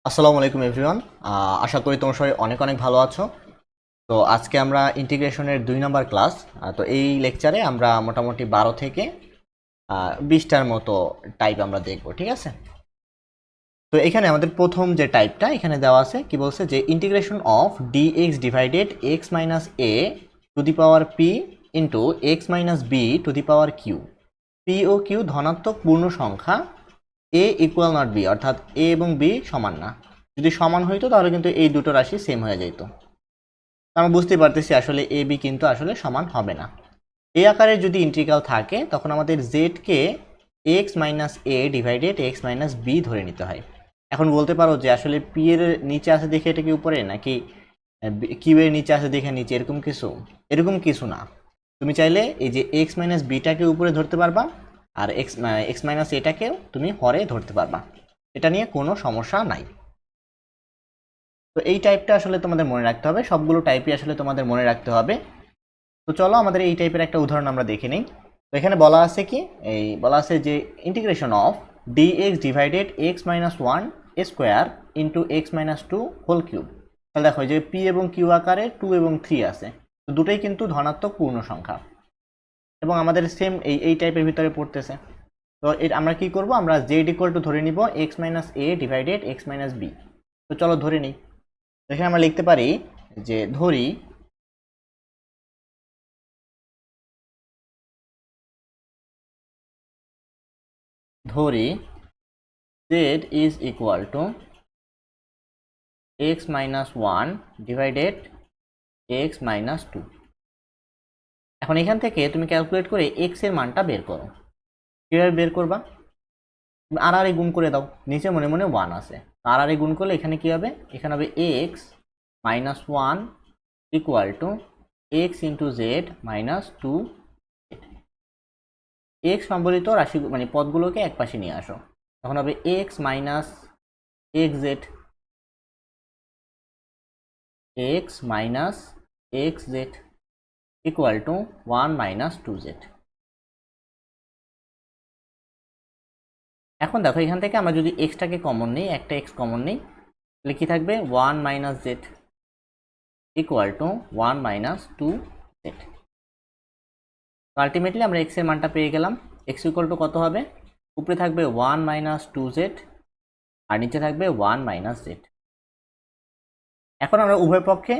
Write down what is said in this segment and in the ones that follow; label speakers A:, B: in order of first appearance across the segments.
A: আসসালামু আলাইকুম এভরিওয়ান। আশা করি তোমরা সবাই অনেক অনেক ভালো আছো। তো আজকে আমরা ইন্টিগ্রেশনের 2 নম্বর ক্লাস। তো এই লেকচারে আমরা মোটামুটি 12 থেকে 20টার মতো টাইপ আমরা দেখব, ঠিক আছে? তো এখানে আমাদের প্রথম যে টাইপটা এখানে দেওয়া আছে, কি বলছে যে integration of dx divided x minus a to the power p into x minus b to the power q. P ও কিউ ধনাত্মক পূর্ণ সংখ্যা, এ ইকুয়াল নট বি, অর্থাৎ এ এবং বি সমান না। যদি সমান হইতো তাহলে কিন্তু এই দুটো রাশি সেম হয়ে যেত। আমরা বুঝতে পারতেছি আসলে এ বি কিন্তু আসলে সমান হবে না। এই আকারে যদি ইন্টিগ্রাল থাকে তখন আমাদের জেডকে এক্স মাইনাস এ ডিভাইডেড এক্স মাইনাস বি ধরে নিতে হয়। এখন বলতে পারো যে আসলে পি এর নিচে আছে দেখে এটা কি উপরে, নাকি কিউ এর নিচে আছে দেখে নিচে, এরকম কিছু না। তুমি চাইলে এই যে এক্স মাইনাস বিটাকে উপরে ধরতে পারবা, আর এক্স মাইনাস এটাকেও তুমি হরে ধরতে পারবা। এটা নিয়ে কোনো সমস্যা নাই। তো এই টাইপটা আসলে তোমাদের মনে রাখতে হবে, সবগুলো টাইপই আসলে তোমাদের মনে রাখতে হবে। তো চলো আমাদের এই টাইপের একটা উদাহরণ আমরা দেখে নিই। তো এখানে বলা আছে কি, এই বলা আছে যে integration of dx divided x minus one square into x minus two whole cube. তাহলে দেখো যে পি এবং কিউ আকারে 2 এবং 3 আছে, তো দুটোই কিন্তু ধনাত্মক পূর্ণ সংখ্যা এবং আমাদের সেম এই টাইপের ভিতরে পড়তেছে। তো আমরা কি করব, আমরা জেড ইকুয়াল টু ধরে নিব এক্স মাইনাস এ ডিভাইডেড এক্স মাইনাস বি। তো চলো ধরে নিই। এখানে আমরা লিখতে পারি যে ধরি z is equal to x minus 1 divided x minus 2। এখন এখান থেকে তুমি ক্যালকুলেট করে x এর মানটা বের করো। কিভাবে বের করবা? তুমি আর গুণ করে দাও, নিচে মনে মনে 1 আছে, আর গুণ করলে এখানে কি হবে, এখানে হবে x minus 1 equal to x into z minus 2। x সম্বলিত রাশি মানে পদগুলোকে এক পাশে নিয়ে আসো, তখন হবে x minus xz, x minus xz equal to 1 minus 2z। এখন দেখো এখান থেকে আমরা যদি এক্সটাকে কমন নিই, একটা এক্স কমন নিই, তাহলে কি থাকবে 1 minus Z equal two 1 minus 2z। Ultimately আমরা এক্স এর মানটা পেয়ে গেলাম। এক্স ইকুয়াল টু কত হবে, উপরে থাকবে 1 মাইনাস 2z আর নিচে থাকবে 1 মাইনাস জেড। এখন আমরা উভয় পক্ষে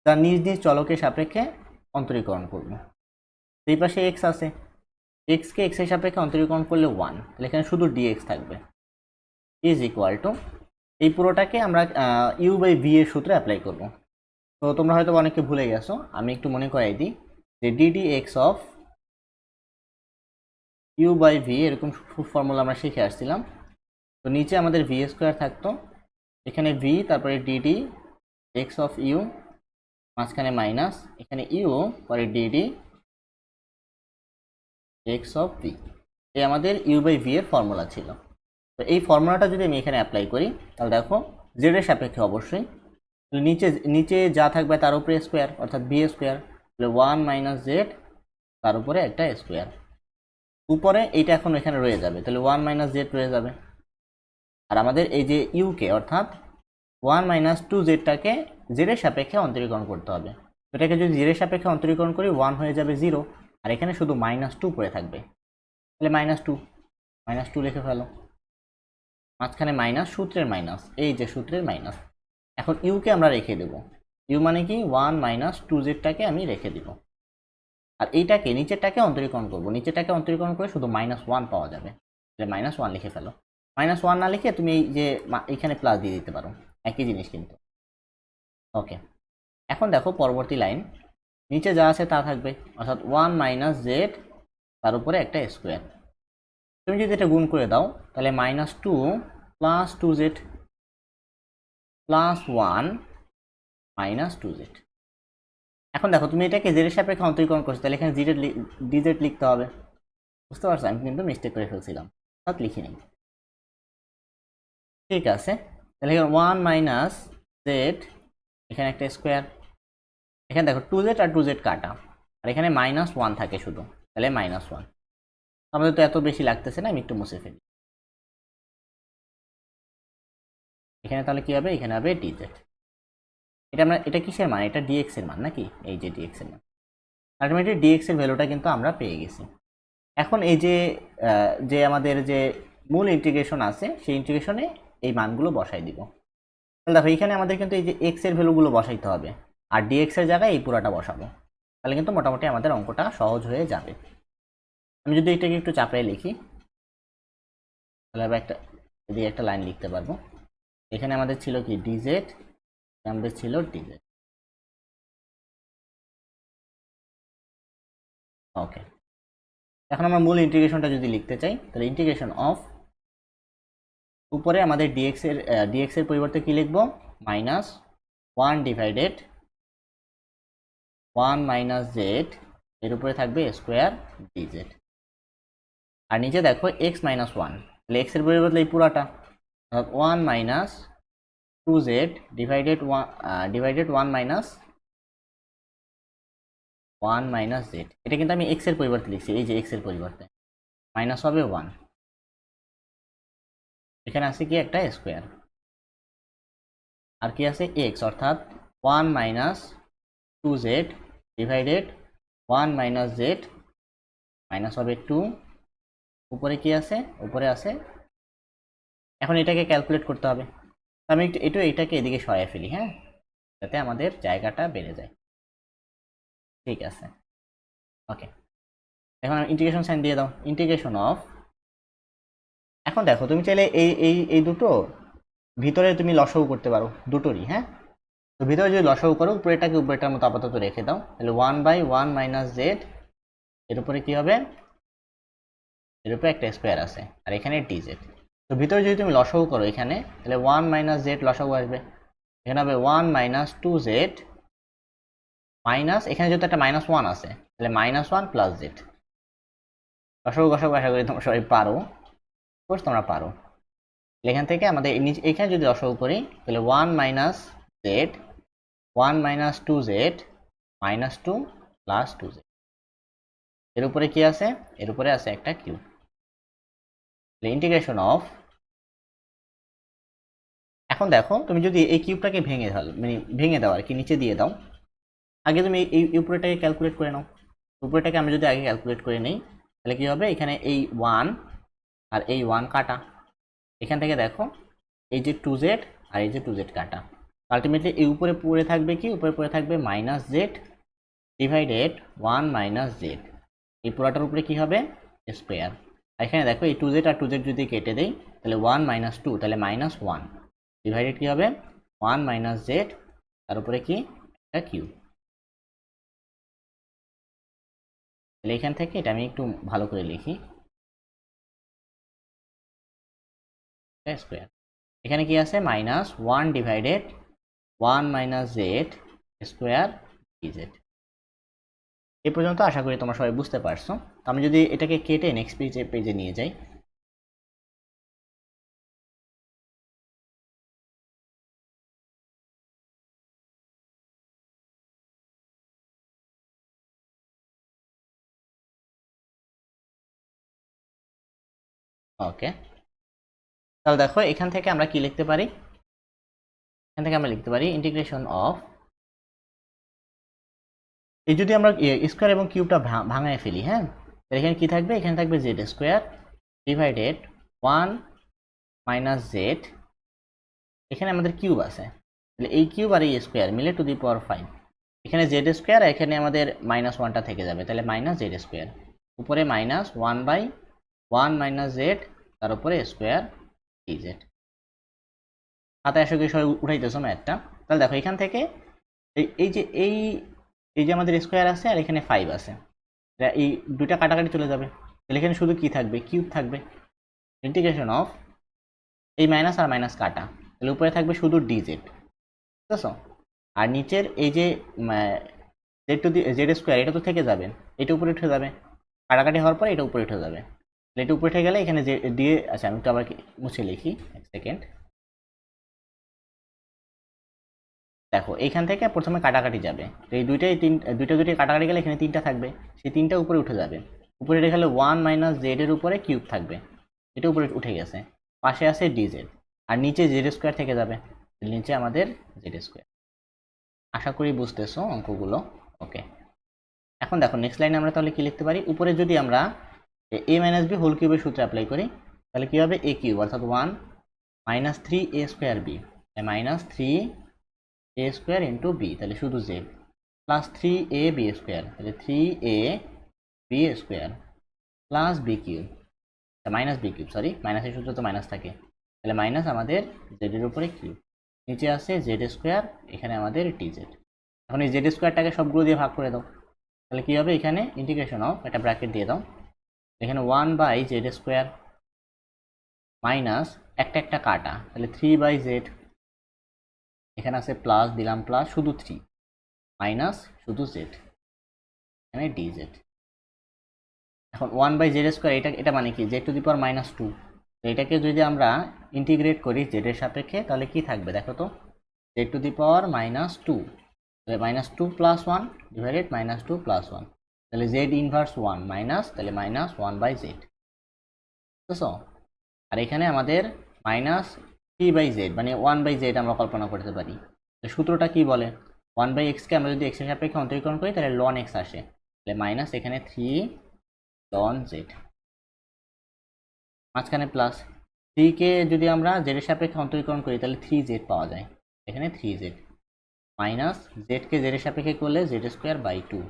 A: তার নিজ নিজ চলকের সাপেক্ষে অন্তরীকরণ করব। এই পাশে এক্স আছে, এক্সকে এক্স এর সাপেক্ষে অন্তরীকরণ করলে 1, তাহলে এখানে শুধু ডিএক্স থাকবে ইজ ইকুয়াল টু, এই পুরোটাকে আমরা ইউ বাই ভি এর সূত্রে অ্যাপ্লাই করব। তো তোমরা হয়তো অনেকে ভুলে গেছো, আমি একটু মনে করাই দিই যে d d x of u by v এরকম ফর্মুলা আমরা শিখে আসছিলাম। তো নিচে আমাদের ভি স্কোয়ার থাকতো, এখানে ভি, তারপরে ডিডি এক্স অফ ইউ, মাঝখানে মাইনাস, এখানে ইউ, পরে ডিডি এক্স অফ ভি। এই আমাদের ইউ বাই ভি এর ফর্মুলা ছিল। তো এই ফর্মুলাটা যদি আমি এখানে অ্যাপ্লাই করি, তাহলে দেখো জেড এর সাপেক্ষে অবশ্যই নিচে নিচে যা থাকবে তার উপরে স্কোয়ার, অর্থাৎ ভি স্কোয়ার, তাহলে 1 মাইনাস জেড, তার উপরে একটা স্কোয়ার, উপরে এইটা এখন এখানে রয়ে যাবে, তাহলে 1 মাইনাস জেড রয়ে যাবে। আর আমাদের এই যে ইউকে অর্থাৎ 1 মাইনাস 2z-টাকে জেড এর সাপেক্ষে অন্তরীকরণ করতে হবে। এটাকে যদি জেড এর সাপেক্ষে অন্তরীকরণ করি 1 হয়ে যাবে 0, আর এখানে শুধু -2 পড়ে থাকবে, তাহলে -2 লিখে ফেলো, মাঝখানে মাইনাস, সূত্রের মাইনাস, এই যে সূত্রের মাইনাস। এখন ইউকে আমরা রেখে দেব, ইউ মানে কি 1 মাইনাস 2z-টাকে আমি রেখে দিব, আর এইটাকে নিচেরটাকে অন্তরীকরণ করব, নিচেরটাকে অন্তরীকরণ করে শুধু -1 পাওয়া যাবে, তাহলে -1 লিখে ফেলো। -1 না লিখে তুমি এই যে এখানে প্লাস দিয়ে দিতে পারো, একই জিনিস কিন্তু। ওকে, এখন দেখো পরবর্তী লাইন, নিচে যা আছে তা থাকবে, অর্থাৎ 1 মাইনাস জেড, তার উপরে একটা স্কোয়ার। তুমি যদি এটা গুণ করে দাও তাহলে -2 plus 2z plus 1 minus 2z। এখন দেখো তুমি এটাকে জেড এর সাপেক্ষে অন্তরীকরণ করছো, তাহলে এখানে ডিজেড লিখতে হবে। বুঝতে পারছো, আমি কিন্তু মিস্টেক করে ফেলছিলাম, অর্থাৎ লিখি নেই। ঠিক আছে, তাহলে 1 মাইনাস জেড, এখানে একটা স্কোয়ার, এখানে দেখো 2z আর 2z কাটা, আর এখানে -1 থাকে শুধু, তাহলে -1। আমাদের তো এত বেশি লাগতেছে না, আমি একটু মুছে ফেলি। এখানে তাহলে কি হবে, এখানে হবে ডিজেড। এটা কিসের মান, এটা ডিএক্স এর মান নাকি, এই যে ডিএক্স এর মান। আলটিমেটলি ডিএক্স এর ভ্যালুটা কিন্তু আমরা পেয়ে গেছি। এখন এই যে যে আমাদের যে মূল ইন্টিগ্রেশন আছে সেই ইন্টিগ্রেশনে এই মানগুলো বসাই দিব। তাহলে দেখো এখানে আমাদের কিন্তু এই যে এক্স এর ভ্যালুগুলো বসাইতে হবে, আর ডিএক্স এর জায়গায় এই পুরাটা বসাবো, তাহলে কিন্তু মোটামুটি আমাদের অঙ্কটা সহজ হয়ে যাবে। আমি যদি এটাকে একটু চাপড়াই লিখি, তাহলে আমি এদিকে একটা লাইন লিখতে পারবো। এখানে আমাদের ছিল কি ডিজেড, আমাদের ছিল ডিজেড। ওকে, এখন আমরা মূল ইন্টিগ্রেশনটা যদি লিখতে চাই, তাহলে ইন্টিগ্রেশন অফ, উপরে আমাদের ডিএক্স এর পরিবর্তে কি লিখবো, মাইনাস 1 ডিভাইডেড 1 মাইনাস জেড, এর উপরে থাকবে স্কোয়ার ডিজেড। আর নিচে দেখো এক্স মাইনাস 1, তাহলে এক্স এর পরিবর্তে এই পুরাটা 1 minus 2z divided 1 minus 1 Z. এটা কিন্তু আমি এক্স এর পরিবর্তে লিখছি, এই যে এক্স এর পরিবর্তে মাইনাস হবে 1, এখানে আছে কি একটা স্কোয়ার, আর কি আছে এক্স, অর্থাৎ 1 minus 2z divided 1 minus Z, minus হবে 2, উপরে কি আছে, উপরে আছে। এখন এটাকে ক্যালকুলেট করতে হবে, আমি এটাকে এদিকে সরাই ফেলি, হ্যাঁ, যাতে আমাদের জায়গাটা বেড়ে যায়। ঠিক আছে, ওকে, এখন ইন্টিগ্রেশন সাইন দিয়ে দাও, ইন্টিগ্রেশন অফ। এখন দেখো তুমি চাইলে এই দুটো ভিতরে তুমি লসাগু করতে পারো দুটোরই, হ্যাঁ। তো ভিতরে যদি লসাগু করো, উপরেটাকে উপরেটার মতো আপাতত রেখে দাও, তাহলে 1/1 মাইনাস জেড, এর উপরে কি হবে, এর উপরে একটা স্কোয়ার আছে, আর এখানে ডিজেড। তো ভিতরে যদি তুমি লসাগু করো এখানে, তাহলে 1 মাইনাস জেড লসাগু আসবে, এখানে হবে 1 মাইনাস 2z মাইনাস, এখানে যেহেতু একটা -1 আছে, তাহলে -1 প্লাস জেড। লসাগু গসাগু আশা করি তোমরা সবাই পারো, কোর্স তোমরা পারো। এখান থেকে আমাদের এখানে যদি লসাগু করি, তাহলে 1 minus Z 1 minus 2z minus 2 plus 2z, এর উপরে কি আছে, এর উপরে আছে একটা কিউব। ইন্টিগ্রেশন অফ, এখন দেখো তুমি যদি এই কিউবটাকে ভেঙে দাও, মানে ভেঙে দাও আর কি, নিচে দিয়ে দাও, আগে তুমি এই উপরেটাকে ক্যালকুলেট করে নাও। উপরেটাকে আমি যদি আগে ক্যালকুলেট করে নিই, তাহলে কি হবে, এখানে এই 1 আর এই 1 কাটা, এখান থেকে দেখো এই যে 2z আর এই যে 2z কাটা, আলটিমেটলি এই উপরে পড়ে থাকবে কি, উপরে পড়ে থাকবে minus Z divided 1 minus Z, এই পুরাটার উপরে কি হবে স্কোয়ার। আর এখানে দেখো এই 2z আর 2z যদি কেটে দেই, তাহলে 1 মাইনাস 2, তাহলে -1 ডিভাইডেড কি হবে 1 মাইনাস জেড, তার উপরে কি একটা কিউব। তাহলে এখান থেকে এটা আমি একটু ভালো করে লিখি, স্কোয়ার, এখানে কি আছে -1 divided 1 minus z square DZ. এই পর্যন্ত আশা করি তোমরা সবাই বুঝতে পারছো। তো আমি যদি এটাকে কেটে নেক্সট পেজে নিয়ে যাই, ওকে, তাহলে দেখো এখান থেকে আমরা কি লিখতে পারি, এখান থেকে আমরা লিখতে পারি ইন্টিগ্রেশন অফ, এই যদি আমরা স্কোয়ার এবং কিউবটা ভাঙায় ফেলি, হ্যাঁ, তাহলে এখানে কি থাকবে, এখানে থাকবে Z square divided 1 minus Z, এখানে আমাদের কিউব আছে, তাহলে এই কিউব আর এই স্কোয়ার মিলে টু দি পাওয়ার 5, এখানে জেড স্কোয়ার, এখানে আমাদের -1টা থেকে যাবে, তাহলে মাইনাস জেড স্কোয়ার, উপরে -1/1 মাইনাস জেড, তার উপরে স্কোয়ার ডিজেড। হাতে আসে কি সবাই উঠাইতেছো না একটা, তাহলে দেখো এখান থেকে এই যে আমাদের স্কোয়ার আছে আর এখানে 5 আছে, এই দুইটা কাটাকাটি চলে যাবে, তাহলে এখানে শুধু কি থাকবে, কিউব থাকবে। ইন্টিগ্রেশন অফ, এই মাইনাস আর মাইনাস কাটা, তাহলে উপরে থাকবে শুধু ডিজেড, ঠিক আছে, আর নিচের এই যে জেড স্কোয়ার, এটা তো থেকে যাবে, এটা উপরে উঠে যাবে, কাটাকাটি হওয়ার পরে এটা উপরে উঠে যাবে, তাহলে এটা উপরে উঠে গেলে এখানে যে দিয়ে, আচ্ছা আমি তো আবার মুছে লিখি, এক সেকেন্ড, দেখো এইখান থেকে প্রথমে কাটাকাটি যাবে, তো এই দুইটা কাটাকাটি গেলে এখানে 3টা থাকবে, সেই 3টা উপরে উঠে যাবে, উপরে রেখে 1 মাইনাস জেড এর উপরে কিউব থাকবে, এটা উপরে উঠে গেছে, পাশে আছে ডিজেড, আর নিচে জেড স্কোয়ার থেকে যাবে, নিচে আমাদের জেড স্কোয়ার। আশা করি বুঝতেছো অঙ্কগুলো। ওকে, এখন দেখো নেক্সট লাইনে আমরা তাহলে কি লিখতে পারি, উপরে যদি আমরা এ মাইনাস বি হোল কিউবের সূত্র অ্যাপ্লাই করি তাহলে কী হবে, এ কিউব অর্থাৎ 1 minus 3 a square b, minus 3 a square into b, তাহলে শুধু z, plus 3 a b square, তাহলে 3 a b square, plus b cube, minus b cube, sorry মাইনাসের সূত্র তো মাইনাস থাকে, তাহলে মাইনাস আমাদের জেডের উপরে কিউব, নিচে আছে জেড স্কোয়ার, এখানে আমাদের টি জেড। এখন এই জেড স্কোয়ারটাকে সবগুলো দিয়ে ভাগ করে দাও, তাহলে কী হবে, এখানে ইন্টিগ্রেশন অফ, একটা ব্র্যাকেট দিয়ে দাও, এখানে 1 বাই জেড স্কোয়ার মাইনাস একটা একটা কাটা, তাহলে 3 বাই জেড, এখানে আছে প্লাস, দিলাম প্লাস, শুধু 3 মাইনাস শুধু জেড, এখানে ডি জেড। এখন 1 বাই জেড স্কোয়ার, এটা মানে কি, Z to the power minus 2, এটাকে যদি আমরা ইন্টিগ্রেট করি জেডের সাপেক্ষে তাহলে কি থাকবে দেখো তো, Z to the power minus 2, তাহলে minus 2 plus 1 divided minus 2 plus 1, তাহলে জেড ইনভার্স 1 মাইনাস, তাহলে মাইনাস 1 বাই জেড, বুঝছো? আর এখানে আমাদের মাইনাস 3 বাই জেড, মানে 1 বাই জেড আমরা কল্পনা করতে পারি। সূত্রটা কি বলে, 1 বাই এক্সকে আমরা যদি এক্সের সাপেক্ষে অন্তরীকরণ করি তাহলে লন এক্স আসে, তাহলে মাইনাস এখানে 3 লন জেড, মাঝখানে প্লাস, 3 কে যদি আমরা জেডের সাপেক্ষে অন্তরীকরণ করি তাহলে 3 জেড পাওয়া যায়, এখানে 3 জেড, মাইনাস জেডকে জেডের সাপেক্ষে করলে জেড স্কোয়ার বাই 2,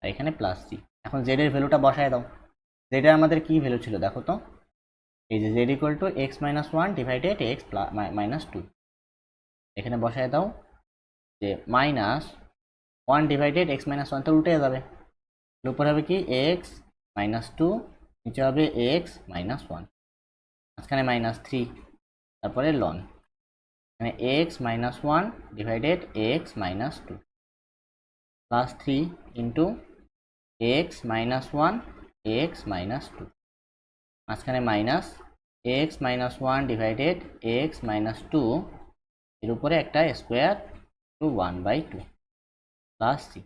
A: আর এখানে প্লাস সি। এখন জেডের ভ্যালুটা বসায় দাও, জেডের আমাদের কি ভ্যালু ছিল দেখো তো, এই যে Z equal two x minus 1 divided x minus 2, এখানে বসায় দাও যে মাইনাস 1 ডিভাইডেড এক্স মাইনাস 1, তো উল্টে যাবে, উপরে হবে কি এক্স মাইনাস 2, নিচে হবে এক্স মাইনাস 1, মাঝখানে মাইনাস 3, তারপরে লন, এখানে x minus 1 divided x minus 2, plus 3 into x minus 1 x minus 2, মাঝখানে minus x minus 1 divided x minus 2, এর উপরে একটা square to 1 by 2 plus c.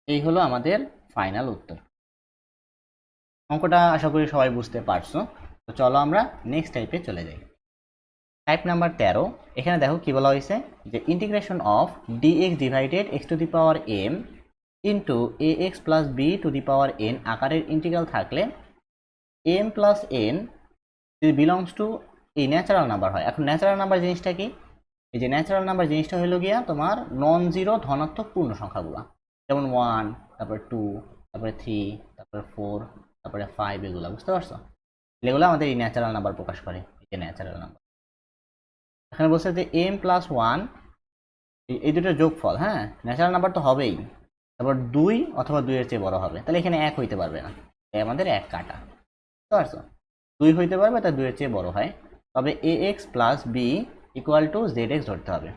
A: এই হলো আমাদের ফাইনাল উত্তর। অঙ্কটা আশা করি সবাই বুঝতে পারছো। তো চলো আমরা নেক্সট টাইপে চলে যাই। টাইপ নাম্বার 13, এখানে দেখো কি বলা হয়েছে যে integration of dx divided x to the power m into a x plus b to the power n আকারের ইন্টিগ্রাল থাকলে এম প্লাস এন যদি বিলংস টু এই ন্যাচারাল নাম্বার হয়। এখন ন্যাচারাল নাম্বার জিনিসটা কি, এই যে ন্যাচারাল নাম্বার জিনিসটা হলো গিয়া তোমার নন জিরো ধনাত্মক পূর্ণ সংখ্যাগুলো, যেমন 1, তারপরে 2, তারপরে 3, তারপরে 4, তারপরে 5, এগুলো বুঝতে পারছো, এগুলো আমাদের এই ন্যাচারাল নাম্বার প্রকাশ করে, এই যে ন্যাচারাল নাম্বার। এখানে বলছে যে এম প্লাস 1 এই দুটোর যোগফল, হ্যাঁ ন্যাচারাল নাম্বার তো হবেই, তারপর 2 অথবা 2 এর চেয়ে বড় হবে, তাহলে এখানে 1 হইতে পারবে না, তাই আমাদের 1 কাটা, বুঝতে পারছো, 2 হইতে পারবে তাই 2 এর চেয়ে বড় হয়, তবে a x plus b equal to z x ধরতে হবে।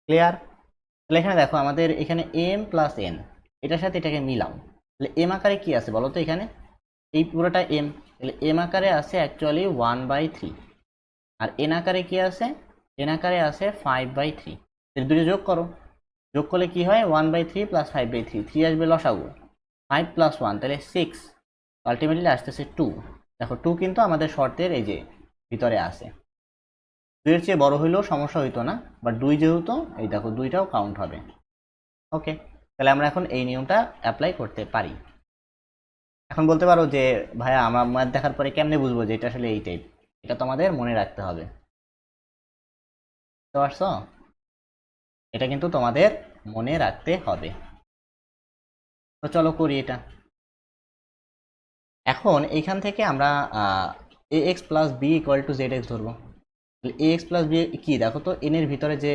A: ক্লিয়ার? তাহলে এখানে দেখো আমাদের এখানে এম প্লাস এন, এটার সাথে এটাকে মিলাও, তাহলে এম আকারে কি আছে বলো তো, এখানে এই পুরোটা এম, তাহলে এম আকারে আছে অ্যাকচুয়ালি 1/3, আর এন আকারে কি আছে, এন আকারে আছে 5/3, এর দুটো যোগ করো, যোগ করলে কি হয় 1/3 প্লাস 5/3, 3 আসবে লসাগু, 5 প্লাস 1 তাহলে 6, আলটিমেটলি আসতেছে 2। দেখো 2 কিন্তু আমাদের শর্তের এই যে ভিতরে আছে, 2 এর চেয়ে বড় হইলেও সমস্যা হইতো না, বাট 2 যেহেতু এই দেখো 2টাও কাউন্ট হবে। ওকে, তাহলে আমরা এখন এই নিয়মটা অ্যাপ্লাই করতে পারি। এখন বলতে পারো যে ভাইয়া আমরা ম্যাথ দেখার পরে কেমনে বুঝবো যে এটা আসলে এই টাইপ, এটা তো আমাদের মনে রাখতে হবে, বুঝতে পারছো, এটা কিন্তু তোমাদের মনে রাখতে হবে। তো চলো করি এটা। এখন এইখান থেকে আমরা a x plus b equal to z x ধরবো, এ এক্স প্লাস বি কি দেখো তো, এন এর ভিতরে যে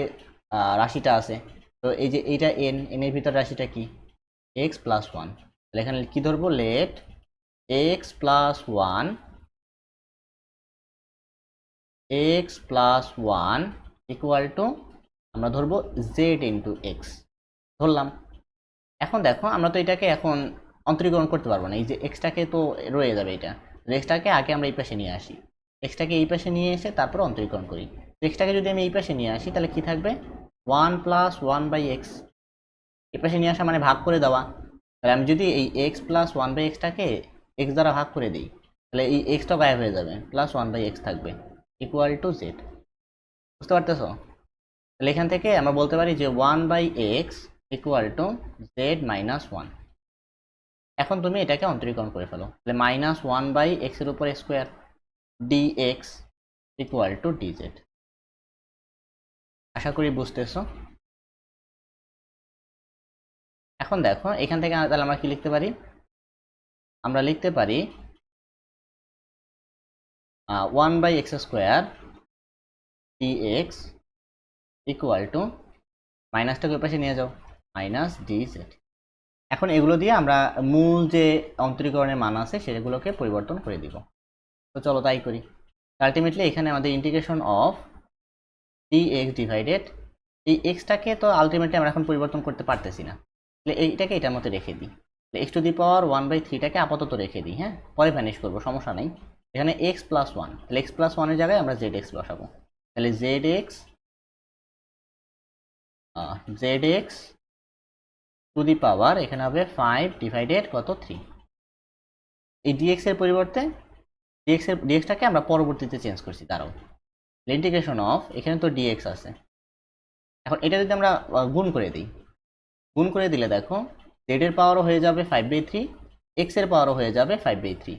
A: রাশিটা আছে, তো এই যে এইটা এন, এন এর ভিতরে রাশিটা কি এক্স প্লাস 1, তাহলে এখানে কি ধরবো, let x plus 1 x plus 1 equal to আমরা ধরবো জেড ইন্টু এক্স ধরলাম। এখন দেখো আমরা তো এটাকে এখন অন্তরীকরণ করতে পারবো না, এই যে এক্সটাকে তো রয়ে যাবে, এটা এক্সটাকে আগে আমরা এই পাশে নিয়ে আসি, এক্সটাকে এই পাশে নিয়ে এসে তারপর অন্তরীকরণ করি। এক্সটাকে যদি আমি এই পাশে নিয়ে আসি তাহলে কি থাকবে 1 প্লাস 1/x, এই পাশে নিয়ে আসা মানে ভাগ করে দেওয়া, তাহলে আমি যদি এই এক্স প্লাস 1/xটাকে এক্স দ্বারা ভাগ করে দিই তাহলে এই এক্সটা গায়েব হয়ে যাবে, প্লাস 1/x থাকবে, ইকুয়াল টু জেড। বুঝতে পারতেছো? তাহলে এখান থেকে আমরা বলতে পারি যে 1/x equal to Z minus 1। এখন তুমি এটাকে অন্তরীকরণ করে ফেলো, তাহলে -1/x এর উপর square dx equal two dz। আশা করি বুঝতেছো। এখন দেখো এখান থেকে তাহলে আমরা কি লিখতে পারি, আমরা লিখতে পারি 1/x square dx equal to, মাইনাসটাকে ওই পাশে নিয়ে যাও, মাইনাস dz। এখন এগুলো দিয়ে আমরা মূল যে অন্তরীকরণের মান আছে সেগুলোকে পরিবর্তন করে দিব। তো চলো তাই করি। আলটিমেটলি এখানে আমাদের ইন্টিগ্রেশন অফ dx ডিভাইডেড, এই এক্সটাকে তো আলটিমেটলি আমরা এখন পরিবর্তন করতে পারতেছি না, তাহলে এইটাকে এটার মতো রেখে দিই। এক্স টু দি পাওয়ার 1/3টাকে আপাতত রেখে দিই, হ্যাঁ, পরে ভ্যানিশ করবো, সমস্যা নেই। এখানে x প্লাস 1, তাহলে x প্লাস 1-এর জায়গায় আমরা zx বসাবো, তাহলে zx টু দি পাওয়ার এখানে হবে 5 ডিভাইডেড কত 3। এই dx এর পরিবর্তে dxটাকে আমরা পরবর্তীতে চেঞ্জ করছি, দাঁড়াও, ইন্টিগ্রেশন অফ, এখানে তো dx আছে, এখন এটা যদি আমরা গুণ করে দিই, গুণ করে দিলে দেখো z এর পাওয়ারও হয়ে যাবে 5/3, x এর পাওয়ারও হয়ে যাবে 5/3।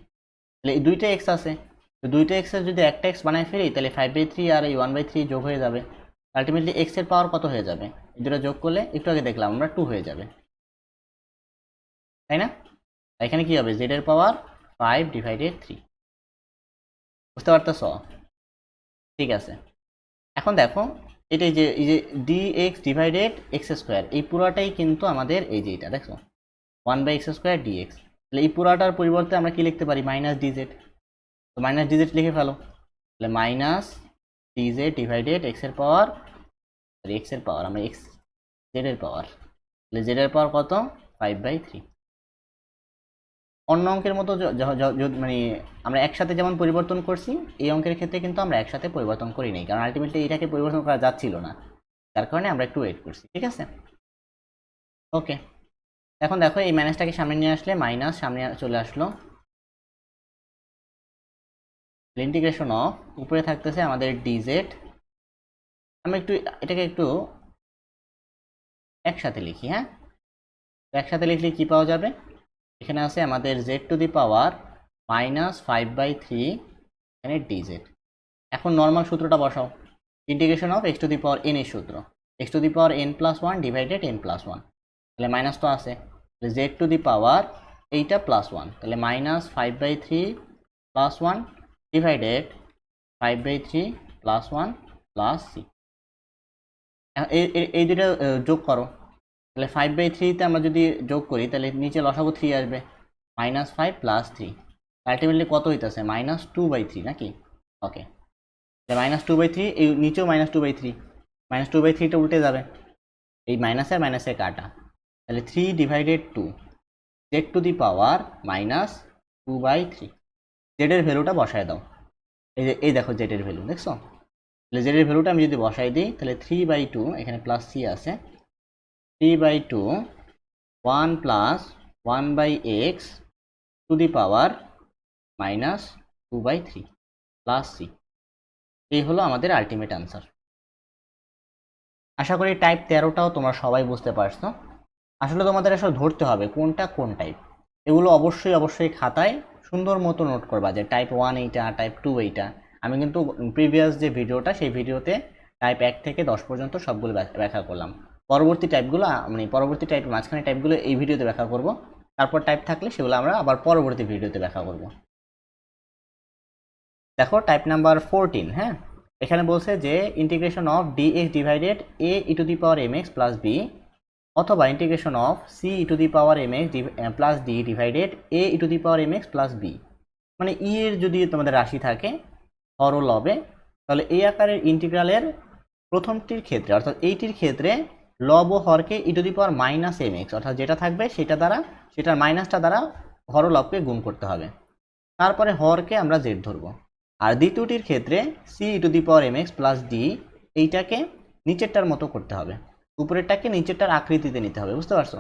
A: তাহলে এই দুইটা x আছে, তো দুইটা x এর যদি একটা x বানায় ফেলি তাহলে 5/3 আর এই 1/3 যোগ হয়ে যাবে, আলটিমেটলি x এর পাওয়ার কত হয়ে যাবে, এই দুটো যোগ করলে একটু আগে দেখলাম আমরা 2 হয়ে যাবে, তাই না? এখানে কি হবে, z এর পাওয়ার 5/3। বুঝতে পারতেছ? ঠিক আছে। এখন দেখো এটা এই যে dx ডিভাইডেড x স্কোয়ার, এই পুরাটাই কিন্তু আমাদের এই যে এটা দেখো 1/x স্কোয়ার dx, তাহলে এই পুরাটার পরিবর্তে আমরা কি লিখতে পারি, মাইনাস dz। তো মাইনাস dz লিখে ফেলো, তাহলে মাইনাস dz ডিভাইডেড x এর পাওয়ার, x এর পাওয়ার আমরা x z এর পাওয়ার, তাহলে z এর পাওয়ার কত 5/3। অন্য অঙ্কের মতো মানে আমরা একসাথে যেমন পরিবর্তন করছি, এই অঙ্কের ক্ষেত্রে কিন্তু আমরা একসাথে পরিবর্তন করি নাই, কারণ আলটিমেটলি এটাকে পরিবর্তন করা যাচ্ছিল না, তার কারণে আমরা একটু ওয়েট করছি, ঠিক আছে? ওকে, এখন দেখো এই মাইনাসটাকে সামনে নিয়ে আসলে মাইনাস সামনে চলে আসলো, ইন্টিগ্রেশন অফ, উপরে থাকতেছে আমাদের ডিজেড। আমি একটু এটাকে একটু একসাথে লিখি, হ্যাঁ, একসাথে লিখলে কি পাওয়া যাবে, এখানে আছে আমাদের z টু দি পাওয়ার -5/3 এখানে dz। এখন নর্মাল সূত্রটা বসাও, integration of x to the power n এর সূত্র, x to the power n plus 1 divided n plus 1, তাহলে মাইনাস তো আছে, তাহলে z টু দি পাওয়ার এইটা প্লাস 1, তাহলে -5/3 plus 1 divided 5/3 plus 1 plus c। এই দুটো যোগ করো, তাহলে 5/3-তে আমরা যদি যোগ করি তাহলে নিচে লসাগু 3 আসবে, -5 প্লাস 3, আলটিমেটলি কত হইতেছে -2/3 নাকি? ওকে, -2/3, এই নিচেও -2/3, -2/3টা উল্টে যাবে, এই মাইনাসে আর মাইনাসে কাটা, তাহলে 3 divided 2 z to the power -2/3। z এর ভ্যালুটা বসায় দাও, এই দেখো z এর ভ্যালু দেখছো, তাহলে z এর ভ্যালুটা আমি যদি বসাই দিই তাহলে 3/2, এখানে প্লাস c আছে, 3/2 1 plus 1/x two the power -2/3 plus c। এই হলো আমাদের আলটিমেট আনসার। আশা করি টাইপ 13টাও তোমরা সবাই বুঝতে পারছো। আসলে তোমাদের আসলে ধরতে হবে কোনটা কোন টাইপ, এগুলো অবশ্যই খাতায় সুন্দর মতো নোট করবা যে টাইপ 1 এইটা, টাইপ 2 এইটা। আমি কিন্তু প্রিভিয়াস যে ভিডিওটা সেই ভিডিওতে টাইপ 1 থেকে 10 পর্যন্ত সবগুলো ব্যাখ্যা করলাম, পরবর্তী টাইপগুলো মানে পরবর্তী টাইপের মাঝখানে টাইপগুলো এই ভিডিওতে ব্যাখ্যা করব, তারপর টাইপ থাকলে সেগুলো আমরা আবার পরবর্তী ভিডিওতে ব্যাখ্যা করব। দেখো টাইপ নাম্বার 14, হ্যাঁ, এখানে বলছে যে integration of dx divided a e two the power mx plus b অথবা integration of c e two the power mx plus d divided a e two the power mx plus b। মানে ই এর যদি তোমাদের রাশি থাকে হর ও লবে, তাহলে এই আকারের ইন্টিগ্রালের প্রথমটির ক্ষেত্রে অর্থাৎ এইটির ক্ষেত্রে লব ও হরকে ই টু দি পাওয়ার -mx অর্থাৎ যেটা থাকবে সেটা দ্বারা, সেটার মাইনাসটা দ্বারা হর ও লবকে গুণ করতে হবে, তারপরে হরকে আমরা z ধরবো। আর দ্বিতীয়টির ক্ষেত্রে c E to the power mx plus d, এইটাকে নিচেরটার মতো করতে হবে, উপরেরটাকে নিচেরটার আকৃতিতে নিতে হবে, বুঝতে পারছো?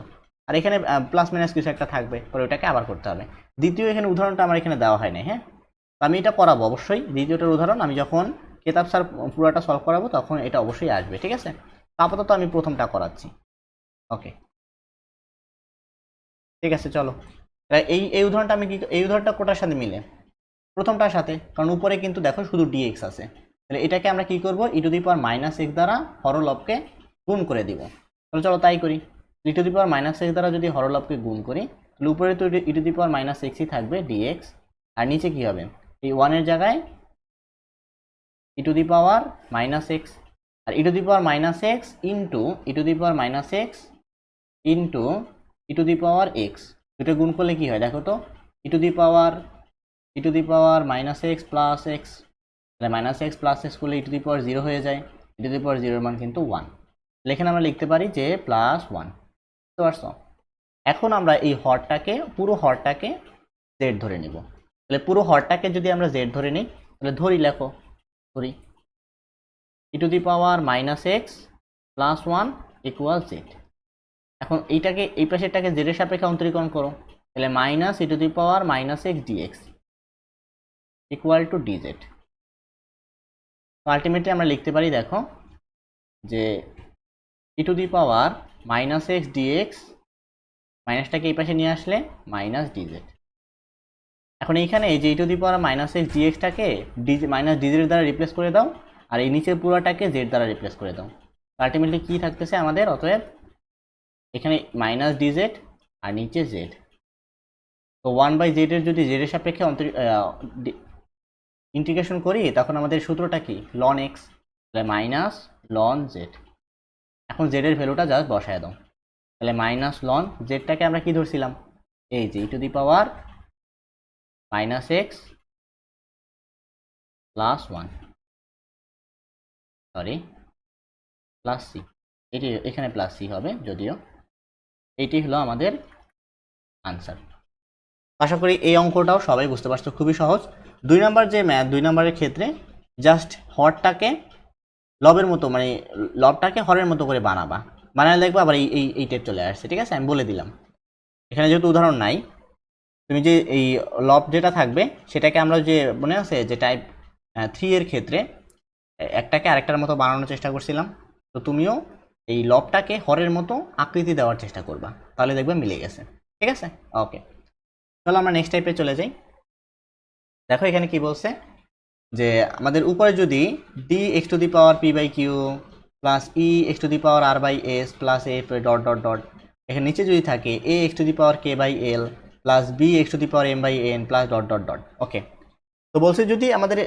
A: আর এখানে প্লাস মাইনাস কিছু একটা থাকবে, পরে ওটাকে আবার করতে হবে। দ্বিতীয় এখানে উদাহরণটা আমার এখানে দেওয়া হয় না, হ্যাঁ, আমি এটা করাবো অবশ্যই। দ্বিতীয়টার উদাহরণ আমি যখন কেতাব স্যার পুরোটা সলভ করাবো তখন এটা অবশ্যই আসবে, ঠিক আছে? আপাতত আমি প্রথমটা করাচ্ছি। ওকে, ঠিক আছে, চলো। এই এই উদাহরণটা আমি কি, এই উদাহরণটা কোটার সাথে মিলে? প্রথমটার সাথে, কারণ উপরে কিন্তু দেখো শুধু ডিএক্স আছে। তাহলে এটাকে আমরা কি করব, e to the power minus x দ্বারা হরলবকে গুণ করে দিব। তাহলে চলো তাই করি। E to the power minus x দ্বারা যদি হরলবকে গুণ করি, তাহলে উপরে তো e to the power minus এক্সই থাকবে ডিএক্স, আর নিচে কি হবে, এই ওয়ানের জায়গায় e to the power minus x, আর e to the power minus x into e to the power minus x into e to the power x. দুটো গুণ করলে কি হয় দেখো তো, e to the power minus x plus x, তাহলে minus x plus x করলে e to the power zero হয়ে যায়, ই টু দি পাওয়ার জিরোর মান কিন্তু ওয়ান। এখানে আমরা লিখতে পারি যে প্লাস ওয়ান, বুঝতে পারছো? এখন আমরা এই হরটাকে, পুরো হরটাকে জেড ধরে নিব। তাহলে পুরো হরটাকে যদি আমরা জেড ধরে নিই, তাহলে ধরি, লেখো, ধরি e to the power minus x plus one equal z. এখন এইটাকে, এই পাশেরটাকে জেডের সাপেক্ষে অন্তরীকরণ করো, তাহলে minus e to the power minus x dx equal to dz. Ultimately আমরা লিখতে পারি দেখো যে e to the power minus x dx, মাইনাসটাকে এই পাশে নিয়ে আসলে মাইনাস ডিজেড। এখন এইখানে এই যে e to the power minus x ডিএক্সটাকে মাইনাস ডিজেড দ্বারা রিপ্লেস করে দাও, আর এই নিচের পুরোটাকে জেড দ্বারা রিপ্লেস করে দাও। আলটিমেটলি কি থাকতেছে আমাদের, অতএব এখানে মাইনাস ডিজেড আর নিচে জেড। তো ওয়ান বাই জেড এর যদি জেড এর সাপেক্ষে ইন্টিগ্রেশন করি, তখন আমাদের সূত্রটা কি, লন এক্স, তাহলে মাইনাস লন জেড। এখন জেড এর ভ্যালুটা জাস্ট বসায় দাও, তাহলে মাইনাস লন জেডটাকে আমরা কি ধরছিলাম, এই যে e to the power minus x plus one, sorry plus c, এটি এখানে প্লাস সি হবে যদিও। এইটি হলো আমাদের আনসার। আশা করি এই অঙ্কটাও সবাই বুঝতে পারছো, খুবই সহজ। 2 নম্বর যে ম্যাথ, 2 নম্বরের ক্ষেত্রে জাস্ট হরটাকে লবের মতো, মানে লবটাকে হরের মতো করে বানাবা, বানালে দেখবা আবার এই টাইপ চলে আসছে, ঠিক আছে? আমি বলে দিলাম, এখানে যেহেতু উদাহরণ নাই, তুমি যে এই লব যেটা থাকবে সেটাকে আমরা যে মনে আছে যে টাইপ 3 এর ক্ষেত্রে একটাকে আরেকটার মতো বানানোর চেষ্টা করছিলাম, তো তুমিও এই লবটাকে হরের মতো আকৃতি দেওয়ার চেষ্টা করবা, তাহলে দেখবে মিলে গেছে, ঠিক আছে? ওকে, চলো আমরা নেক্সট টাইপে চলে যাই। দেখো এখানে কি বলছে, যে আমাদের উপরে যদি d x to the power p by q plus e x to the power r by s plus f dot dot dot, এখানে নিচে যদি থাকে a x to the power k by l plus b x to the power m by n plus dot dot dot. Okay, তো বলছে যদি আমাদের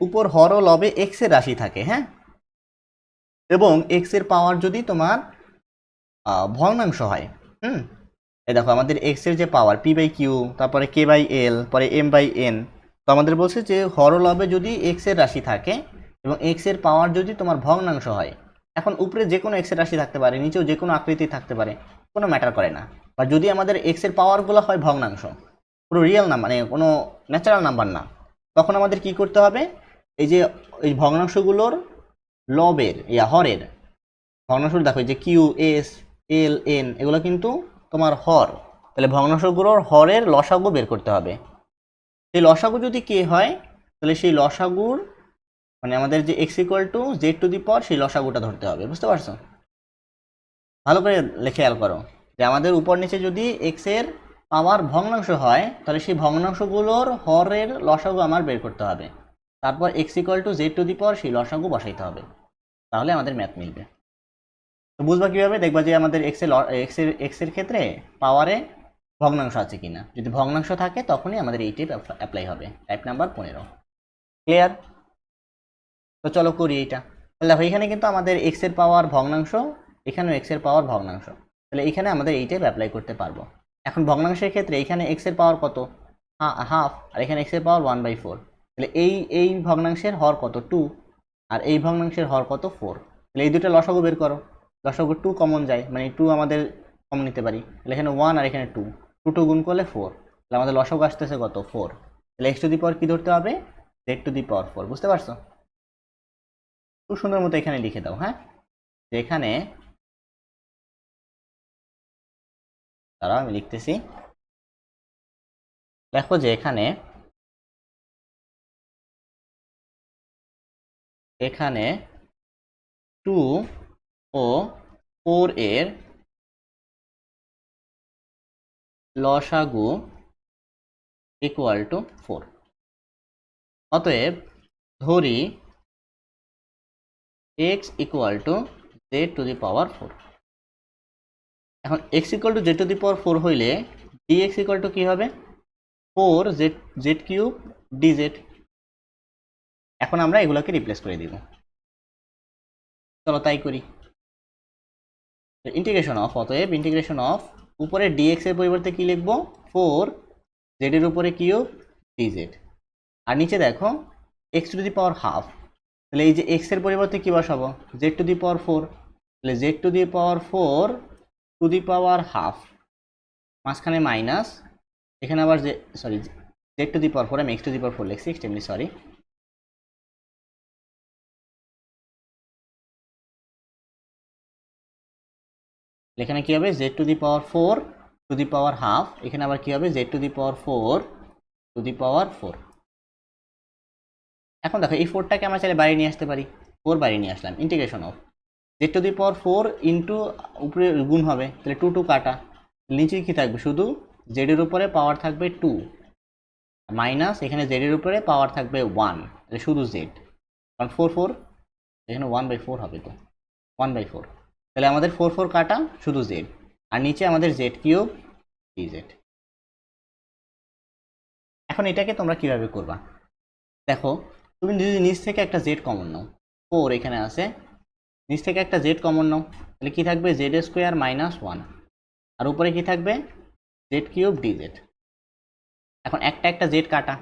A: উপর হর ও লবে x এর রাশি থাকে, হ্যাঁ, এবং এক্স এর পাওয়ার যদি তোমার ভগ্নাংশ হয়, এই দেখো আমাদের এক্স এর যে পাওয়ার পি বাই কিউ, তারপরে কে বাই এল, পরে এম বাই এন, তো আমাদের বলছে যে হরলবে যদি এক্স এর রাশি থাকে এবং এক্স এর পাওয়ার যদি তোমার ভগ্নাংশ হয়, এখন উপরে যে কোনো এক্স এর রাশি থাকতে পারে, নিচেও যে কোনো আকৃতি থাকতে পারে, কোনো ম্যাটার করে না। বা যদি আমাদের এক্স এর পাওয়ারগুলো হয় ভগ্নাংশ, পুরো রিয়েল নাম্বার, মানে কোনো ন্যাচারাল নাম্বার না, তখন আমাদের কি করতে হবে, এই যে এই ভগ্নাংশগুলোর লবের হরের ভগ্নাংশ, দেখো যে কিউ এস এল এন এগুলো কিন্তু তোমার হর, তাহলে ভগ্নাংশগুলোর হরের লসাগু বের করতে হবে। সেই লসাগু যদি কে হয়, তাহলে সেই লসাগুর মানে আমাদের যে x equal to z to the power, সেই লসাগুটা ধরতে হবে, বুঝতে পারছো? ভালো করে খেয়াল করো যে আমাদের উপর নিচে যদি এক্স এর পাওয়ার ভগ্নাংশ হয়, তাহলে সেই ভগ্নাংশগুলোর হরের লসাগু আমার বের করতে হবে, তারপর x equal to z to the power সেই লসাগু বসাইতে হবে, তাহলে আমাদের ম্যাথ মিলবে। তো বুঝবা কিভাবে, দেখবা যে আমাদের এক্স এর ক্ষেত্রে পাওয়ারে ভগ্নাংশ আছে কিনা, যদি ভগ্নাংশ থাকে তখনই আমাদের এই টাইপ অ্যাপ্লাই হবে, টাইপ নাম্বার 15। ক্লিয়ার? তো চলো করি এইটা। তাহলে দেখো এখানে কিন্তু আমাদের এক্স এর পাওয়ার ভগ্নাংশ, এখানেও এক্স এর পাওয়ার ভগ্নাংশ, তাহলে এখানে আমাদের এই টাইপ অ্যাপ্লাই করতে পারবো। এখন ভগ্নাংশের ক্ষেত্রে এখানে এক্স এর পাওয়ার কত, হাফ, আর এখানে এক্স এর পাওয়ার 1/4, তাহলে এই ভগ্নাংশের হর কত, 2, আর এই ভগ্নাংশের হর কত, 4। তাহলে এই দুটো লসাগু বের করো, লসাগু 2 কমন যায়, মানে 2 আমাদের কমন নিতে পারি, তাহলে এখানে 1 আর এখানে 2, 2 গুণ করলে 4, তাহলে আমাদের লসাগু আসতেছে কত, 4। তাহলে এক্স টু দি পাওয়ার কি ধরতে হবে, জেড টু দি পাওয়ার 4, বুঝতে পারছো? খুব সুন্দর মতো এখানে লিখে দাও, হ্যাঁ, যে এখানে, দাঁড়াও আমি লিখতেছি, দেখো যে এখানে এখানে 2 ও 4 এর লসাগু ইকুয়াল টু 4। অতএব ধরি x equal to z to the power 4। এখন x equal to z to the power 4 হইলে dx ইকুয়াল টু কি হবে 4 জেড কিউব dz। এখন আমরা এগুলোকে রিপ্লেস করে দিব, চলো তাই করি। ইন্টিগ্রেশন অফ, অতএব ইন্টিগ্রেশন অফ উপরে dx এর পরিবর্তে কি লিখব 4 z এর উপরে কিউব dz, আর নিচে দেখো x to the power half, তাহলে এই যে x এর পরিবর্তে কি বসাবো z টু দি পাওয়ার 4, তাহলে z to the power 4 to the power half, মাঝখানে মাইনাস, এখানে আবার z টু দি পাওয়ার 4, আমি x টু দি পাওয়ার 4 লিখছি এক্সট্রিমলি সরি। এখানে কি হবে z to the power 4 to the power half, এখানে আবার কি হবে z to the power 4 to the power 4। এখন দেখো এই 4টাকে আমরা চাইলে বাইরে নিয়ে আসতে পারি, 4 বাইরে নিয়ে আসলাম। Integration of z to the power 4 into উপরে গুণ হবে, তাহলে 2 কাটা, নিচে কি থাকবে শুধু z এর উপরে পাওয়ার থাকবে 2 মাইনাস এখানে z এর উপরে পাওয়ার থাকবে 1, তাহলে শুধু z, কারণ 4 এখানে 1/4 হবে, তো 1/4, তাহলে আমাদের 4 কাটা শুধু z, আর নিচে আমাদের z কিউব dz। এখন এটাকে তোমরা কিভাবে করবা দেখো, তুমি যদি নিচ থেকে একটা z কমন নাও, 4 এখানে আছে, নিচ থেকে একটা z কমন নাও, তাহলে কি থাকবে z স্কোয়ার মাইনাস 1, আর উপরে কি থাকবে z কিউব dz। এখন একটা z কাটা,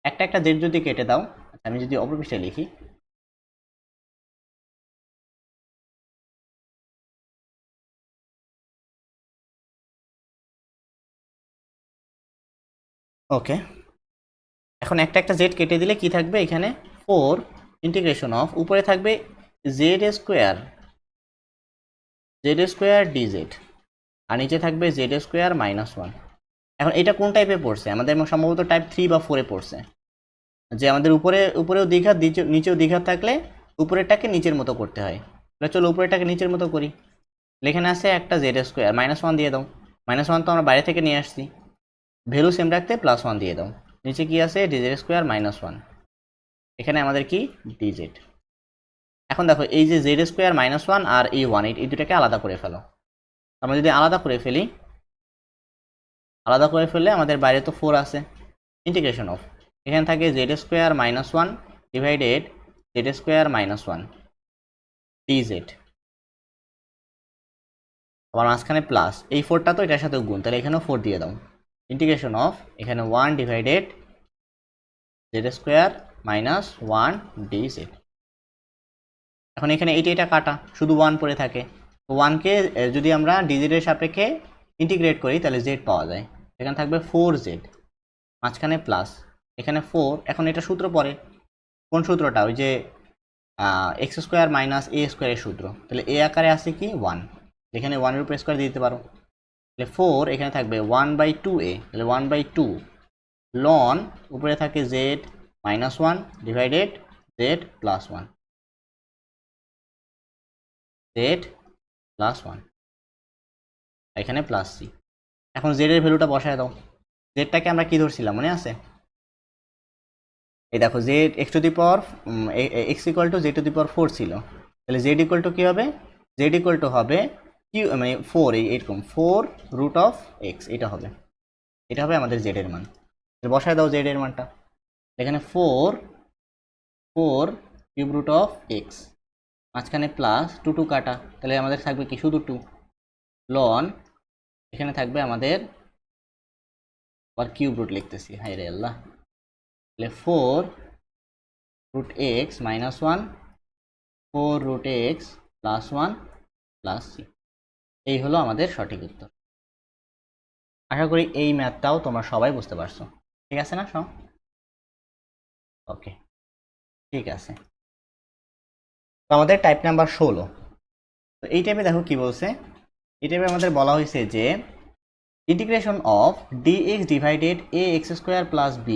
A: একটা z যদি কেটে দাও, আমি যদি অপর পৃষ্ঠে লিখি, ওকে, এখন একটা z কেটে দিলে কি থাকবে এখানে 4 ইন্টিগ্রেশন অফ উপরে থাকবে z স্কোয়ার dz, আর নিচে থাকবে z স্কোয়ার মাইনাস 1। এখন এটা কোন টাইপে পড়ছে, আমাদের সম্ভবত টাইপ 3 বা 4 এ পড়ছে, যে আমাদের উপরেও দ্বিঘাত নিচেও দ্বিঘাত থাকলে উপরেরটাকে নিচের মতো করতে হয়। তাহলে চলো উপরেরটাকে নিচের মতো করি, এখানে আছে একটা z স্কোয়ার মাইনাস 1 দিয়ে দাও, মাইনাস 1 তো আমরা বাইরে থেকে নিয়ে আসছি, ভ্যালু সেম রাখতে প্লাস 1 দিয়ে দাও, নিচে কি আছে dz স্কোয়ার মাইনাস 1, এখানে আমাদের কি dz। এখন দেখো এই যে z স্কোয়ার মাইনাস 1 আর এই 1 এই দুটাকে আলাদা করে ফেলো, আমরা যদি আলাদা করে ফেললে আমাদের বাইরে তো 4 আছে। ইন্টিগ্রেশন অফ এখানে থাকে z square minus 1 divided z square minus 1 dz, আবার মাঝখানে প্লাস, এই 4টা তো এটার সাথে গুণ, তাহলে এখানেও 4 দিয়ে দাও। ইন্টিগ্রেশন অফ এখানে 1 divided z square minus 1 dz। এখন এখানে এটা কাটা, শুধু 1 পড়ে থাকে, তো 1কে যদি আমরা dz এর সাপেক্ষে ইন্টিগ্রেট করি তাহলে z পাওয়া যায়, এখানে থাকবে 4z, মাঝখানে প্লাস, এখানে 4। এখন এটা সূত্র পড়ে, কোন সূত্রটা, ওই যে এক্স স্কোয়ার মাইনাস এ স্কোয়ারের সূত্র, তাহলে এ আকারে আছে কি 1, এখানে 1 এর উপর স্কোয়ার দিয়ে দিতে পারো, তাহলে 4 এখানে থাকবে 1/2a, তাহলে 1/2 লন উপরে থাকে z minus 1 divided z plus 1, z plus 1, এখানে প্লাস c। এখন z এর ভ্যালুটা বসায় দাও, জেডটাকে আমরা কি ধরছিলাম মনে আছে, এই দেখো z x to the power x equal to z to the power 4 ছিল, তাহলে z ইকুয়াল টু কি হবে, z ইকুয়াল টু হবে কি মানে 4, এইরকম 4 রুট অফ x, এটা হবে আমাদের z এর মান, বসায় দাও z এর মানটা, এখানে 4 কিউব রুট অফ x, মাঝখানে প্লাস 2 কাটা, তাহলে আমাদের থাকবে কি শুধু 2 লন, এখানে থাকবে আমাদের আর কিউব রুট লিখতেছি, হাই রে আল্লাহ, তাহলে 4 root x minus 1 4 root x plus 1 plus c, এই হলো আমাদের সঠিক উত্তর। আশা করি এই ম্যাথটাও তোমরা সবাই বুঝতে পারছো, ঠিক আছে না সব? ওকে, ঠিক আছে। তো আমাদের টাইপ নাম্বার 16, তো এই টাইপে দেখো কি বলছে, এই টাইপে আমাদের বলা হয়েছে যে integration of dx divided ax square plus b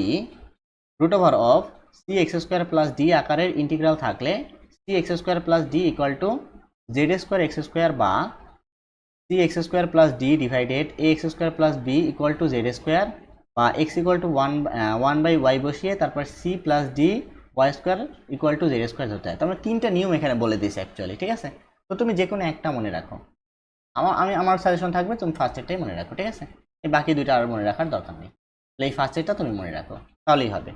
A: root over of c x square plus d আকারের ইন্টিগ্রাল থাকলে c x square plus d equal to z square x square বা c x square plus d divided a x square plus b equal to z square বা x equal to one by y বসিয়ে তারপর c plus d y square equal to z square ধরতে হয়। তো আমরা তিনটা নিয়ম এখানে বলে দিয়েছি অ্যাকচুয়ালি, ঠিক আছে? তো তুমি যে কোনো একটা মনে রাখো। আমার সাজেশন থাকবে তুমি ফার্স্টেরটাই মনে রাখো, ঠিক আছে? এই বাকি দুইটা আর মনে রাখার দরকার নেই। তাহলে এই ফার্স্টেরটা তুমি মনে রাখো, তাহলেই হবে।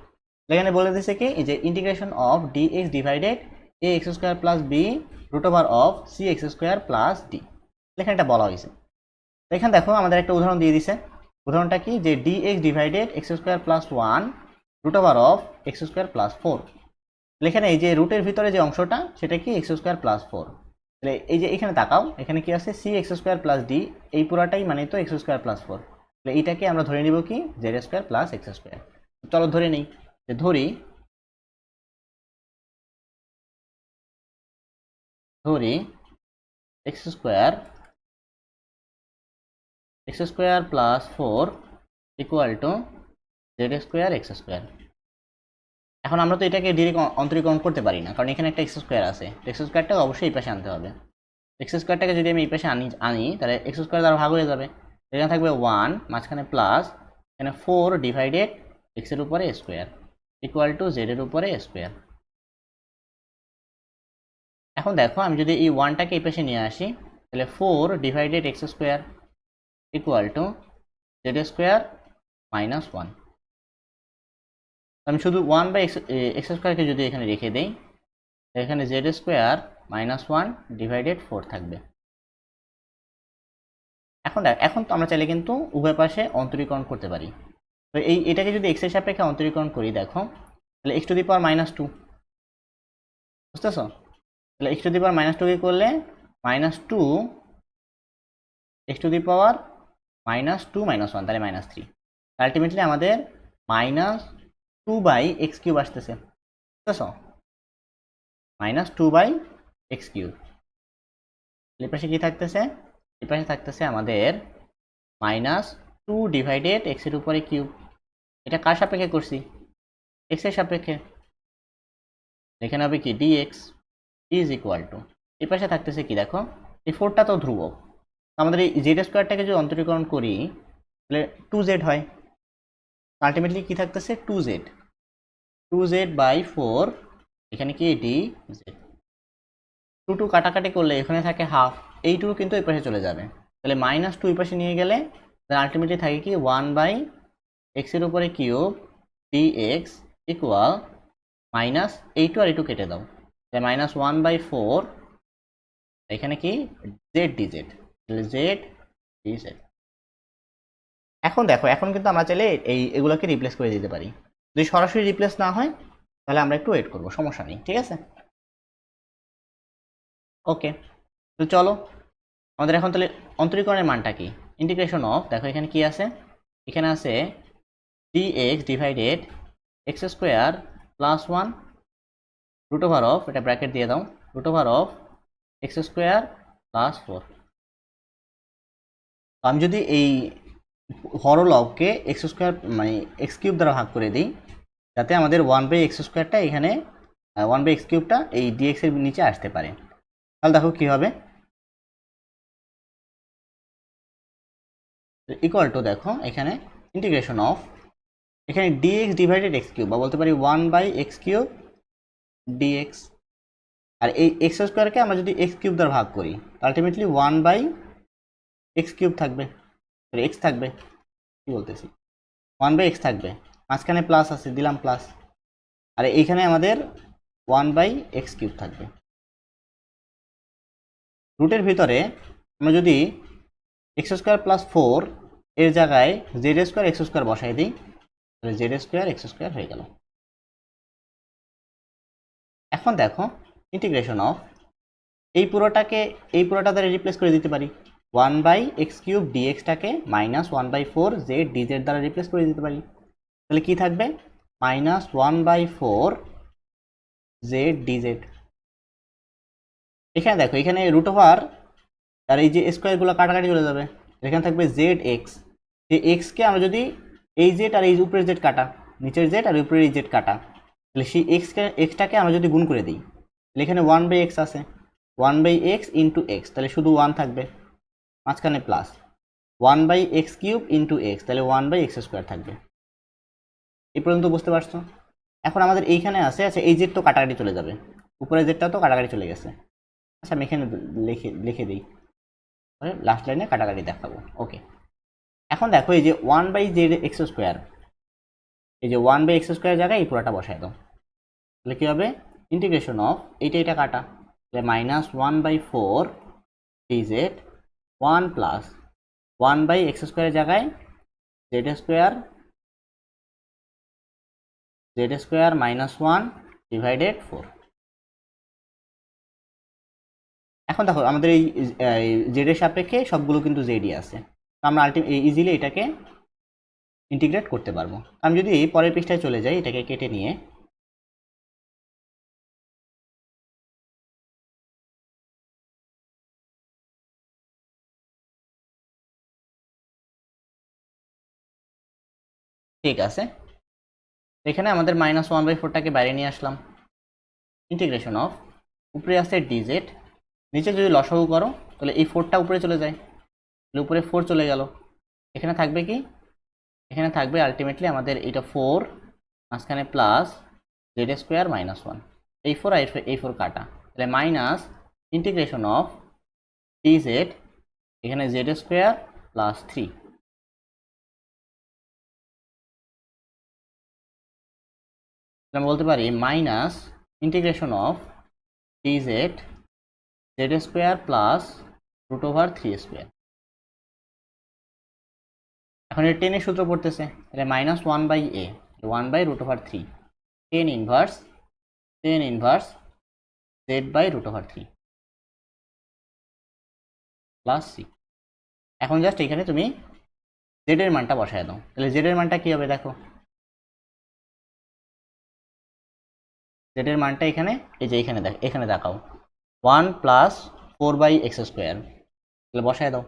A: এখানে বলে দিয়েছে কি, এই যে integration of d x divided a x square plus b root over of c x square plus d, এখানে এটা বলা হয়েছে। এখানে দেখো আমাদের একটা উদাহরণ দিয়ে দিছে। উদাহরণটা কি, যে d x divided x square plus one root over of x square plus four. এখানে এই যে রুটের ভিতরে যে অংশটা সেটা কি এক্স স্কোয়ার প্লাস ফোর। তাহলে এই যে এখানে তাকাও, এখানে কি আছে c x square plus d, এই পুরাটাই মানে তো এক্স স্কোয়ার প্লাস ফোর। তাহলে এইটাকে আমরা ধরে নিব কি Z square plus x square. চলো ধরে নিই, যে ধরি x square plus four equal to z square x square. এখন আমরা তো এটাকে ডিরেক্ট অন্তরীকরণ করতে পারি না, কারণ এখানে একটা এক্স স্কোয়ার আছে। এক্স স্কোয়ারটাকে অবশ্যই এই পাশে আনতে হবে। এক্স স্কোয়ারটাকে যদি আমি এই পাশে আনি তাহলে এক্স স্কোয়ার দ্বারা ভাগ হয়ে যাবে। এখানে থাকবে ওয়ান, মাঝখানে প্লাস, এখানে ফোর ডিভাইডেড এক্সের উপরে স্কোয়ার ইকুয়াল টু জেডের উপরে স্কোয়ার। এখন দেখো আমি যদি এই ওয়ানটাকে এই পাশে নিয়ে আসি তাহলে four divided x square equal to z square minus one. আমি শুধু ওয়ান বাই এক্স স্কোয়ারকে যদি এখানে রেখে দেই, এখানে Z square minus one divided four থাকবে। এখন তো আমরা চাইলে কিন্তু উভয় পাশে অন্তরীকরণ করতে পারি। তো এটাকে যদি এক্স এর সাপেক্ষে অন্তরীকরণ করি, দেখো তাহলে x to the power minus two, বুঝতেছ? তাহলে x to the power minus two কে করলে minus two x to the power minus two minus one, তাহলে মাইনাস থ্রি। আলটিমেটলি আমাদের minus two by x cube আসতেছে, বুঝতেছ? Minus two by x cube. এই পাশে কি থাকতেছে? এই পাশে থাকতেছে আমাদের মাইনাস টু ডিভাইডেড এক্স এর উপরে কিউব। এটা কার সাপেক্ষে করছি? এক্স এর সাপেক্ষে। এখানে হবে কি ডিএক্স ইজ ইকুয়াল টু, এই পাশে থাকতেছে কি দেখো, এই ফোরটা তো ধ্রুবক। আমাদের এই জেড স্কোয়ারটাকে যদি অন্তরীকরণ করি তাহলে টু জেড হয়। আলটিমেটলি কি থাকতেছে টু জেড বাই ফোর, এখানে কি ডি জেড। টু টু কাটাকাটি করলে এখানে থাকে হাফ, এই টু কিন্তু এই পাশে চলে যাবে। তাহলে মাইনাস টু এই পাশে নিয়ে গেলে আলটিমেটলি থাকে কি ওয়ান বাই এক্সের উপরে cube D x equal minus এই টু আর এই টু কেটে দাও, তাহলে মাইনাস ওয়ান বাই ফোর, এখানে কি জেড ডি জেড, তাহলে জেড ডি জেড। এখন দেখো, এখন কিন্তু আমরা চাইলে এগুলোকে রিপ্লেস করে দিতে পারি। যদি সরাসরি রিপ্লেস না হয় তাহলে আমরা একটু ওয়েট করবো, সমস্যা নেই, ঠিক আছে? ওকে, তো চলো আমাদের এখন তাহলে অন্তরীকরণের মানটা কি, ইন্টিগ্রেশন অফ, দেখো এখানে কি আছে, এখানে আছে d x divided x square plus one root over of, এটা ব্র্যাকেট দিয়ে দাও, root over of x square plus four. আমি যদি এই হরলবকে এক্স স্কোয়ার মানে এক্স কিউব দ্বারা ভাগ করে দিই, যাতে আমাদের ওয়ান বাই এক্স স্কোয়ারটা এখানে ওয়ান বাই এক্স কিউবটা এই ডিএক্স এর নিচে আসতে পারে। তাহলে দেখো কি হবে, ইকুয়াল টু, দেখো এখানে ইন্টিগ্রেশন অফ, এখানে ডিএক্স ডিভাইডেড এক্স কিউব, বা বলতে পারি one by x cube dx. আর এই এক্স স্কোয়ারকে আমরা যদি এক্স কিউব দ্বারা ভাগ করি ultimately one by x cube থাকবে, এক্স থাকবে, কি বলতেছি, ওয়ান বাই এক্স থাকবে, মাঝখানে প্লাস আছে দিলাম প্লাস, আর এইখানে আমাদের ওয়ান বাই এক্স কিউব থাকবে। রুটের ভিতরে আমরা যদি এক্স স্কোয়ার প্লাস ফোর এর জায়গায় জেড স্কোয়ার এক্স স্কোয়ার বসাই দিই তাহলে জেড স্কোয়ার এক্স স্কোয়ার হয়ে গেল। এখন দেখো ইন্টিগ্রেশন অফ, এই পুরোটা দ্বারা রিপ্লেস করে দিতে পারি, ওয়ান বাই এক্স কিউব ডিএক্সটাকে minus one by four z dz দ্বারা রিপ্লেস করে দিতে পারি। তাহলে কি থাকবে, minus one by four z dz. এখানে দেখো, এখানে রুট ওভার আর এই যে স্কোয়ারগুলো কাটাকাটি চলে যাবে, এখানে থাকবে জেড এক্স। যে এক্সকে আমরা যদি এই জেড আর এই উপরের জেড কাটা, নিচের জেড আর উপরের এই জেড কাটা, তাহলে সেই এক্সটাকে আমরা যদি গুণ করে দিই, তাহলে এখানে 1/x আছে, 1/x ইন্টু এক্স, তাহলে শুধু 1 থাকবে, মাঝখানে প্লাস 1/x³ ইন্টু এক্স, তাহলে 1/x² থাকবে। এই পর্যন্ত বুঝতে পারছো? এখন আমাদের এইখানে আছে, আচ্ছা এই জেড তো কাটাকাটি চলে যাবে, উপরে জেডটাও তো কাটাকাটি চলে গেছে। আচ্ছা আমি এখানে লিখে লিখে দিই, লাস্ট লাইনে কাটাকাটি দেখাবো। ওকে, এখন দেখো এই যে 1/z(x²), এই যে 1/x² জায়গায় এই পুরোটা বসায় দাও, তাহলে কি হবে, ইন্টিগ্রেশন অফ এটা কাটা, তাহলে -1/4 dz 1 প্লাস 1/x² জায়গায় z² -1 ডিভাইডেড 4। এখন দেখো আমাদের এই জেড এর সাপেক্ষে সবগুলো কিন্তু জেডই আছে, তো আমরা ইজিলি এটাকে ইন্টিগ্রেট করতে পারবো। আমি যদি পরের পৃষ্ঠায় চলে যাই, এটাকে কেটে নিয়ে ঠিক আছে, এখানে আমাদের -1/4টাকে বাইরে নিয়ে আসলাম, ইন্টিগ্রেশন অফ উপরে আছে ডিজেড, নিচে যদি লসাগু করো তাহলে এই 4টা উপরে চলে যায়, তাহলে উপরে 4 চলে গেল, এখানে থাকবে কি, এখানে থাকবে আলটিমেটলি আমাদের এটা 4, মাঝখানে প্লাস z² -1, এই 4 আর এই 4 কাটা, তাহলে মাইনাস ইন্টিগ্রেশন অফ ডিজেড, এখানে z² +3, আমরা বলতে পারি minus integration of DZ z² +√3²। এখন এর টেনের সূত্র পড়তেছে, তাহলে -1/a 1/√3 ten inverse z/√3 plus c। এখন জাস্ট এখানে তুমি z এর মানটা বসায় দাও, তাহলে z এর মানটা কি হবে দেখো, z এর মানটা এখানে এই যে এখানে দেখাও 1 প্লাস 4/x², তাহলে বসায় দাও,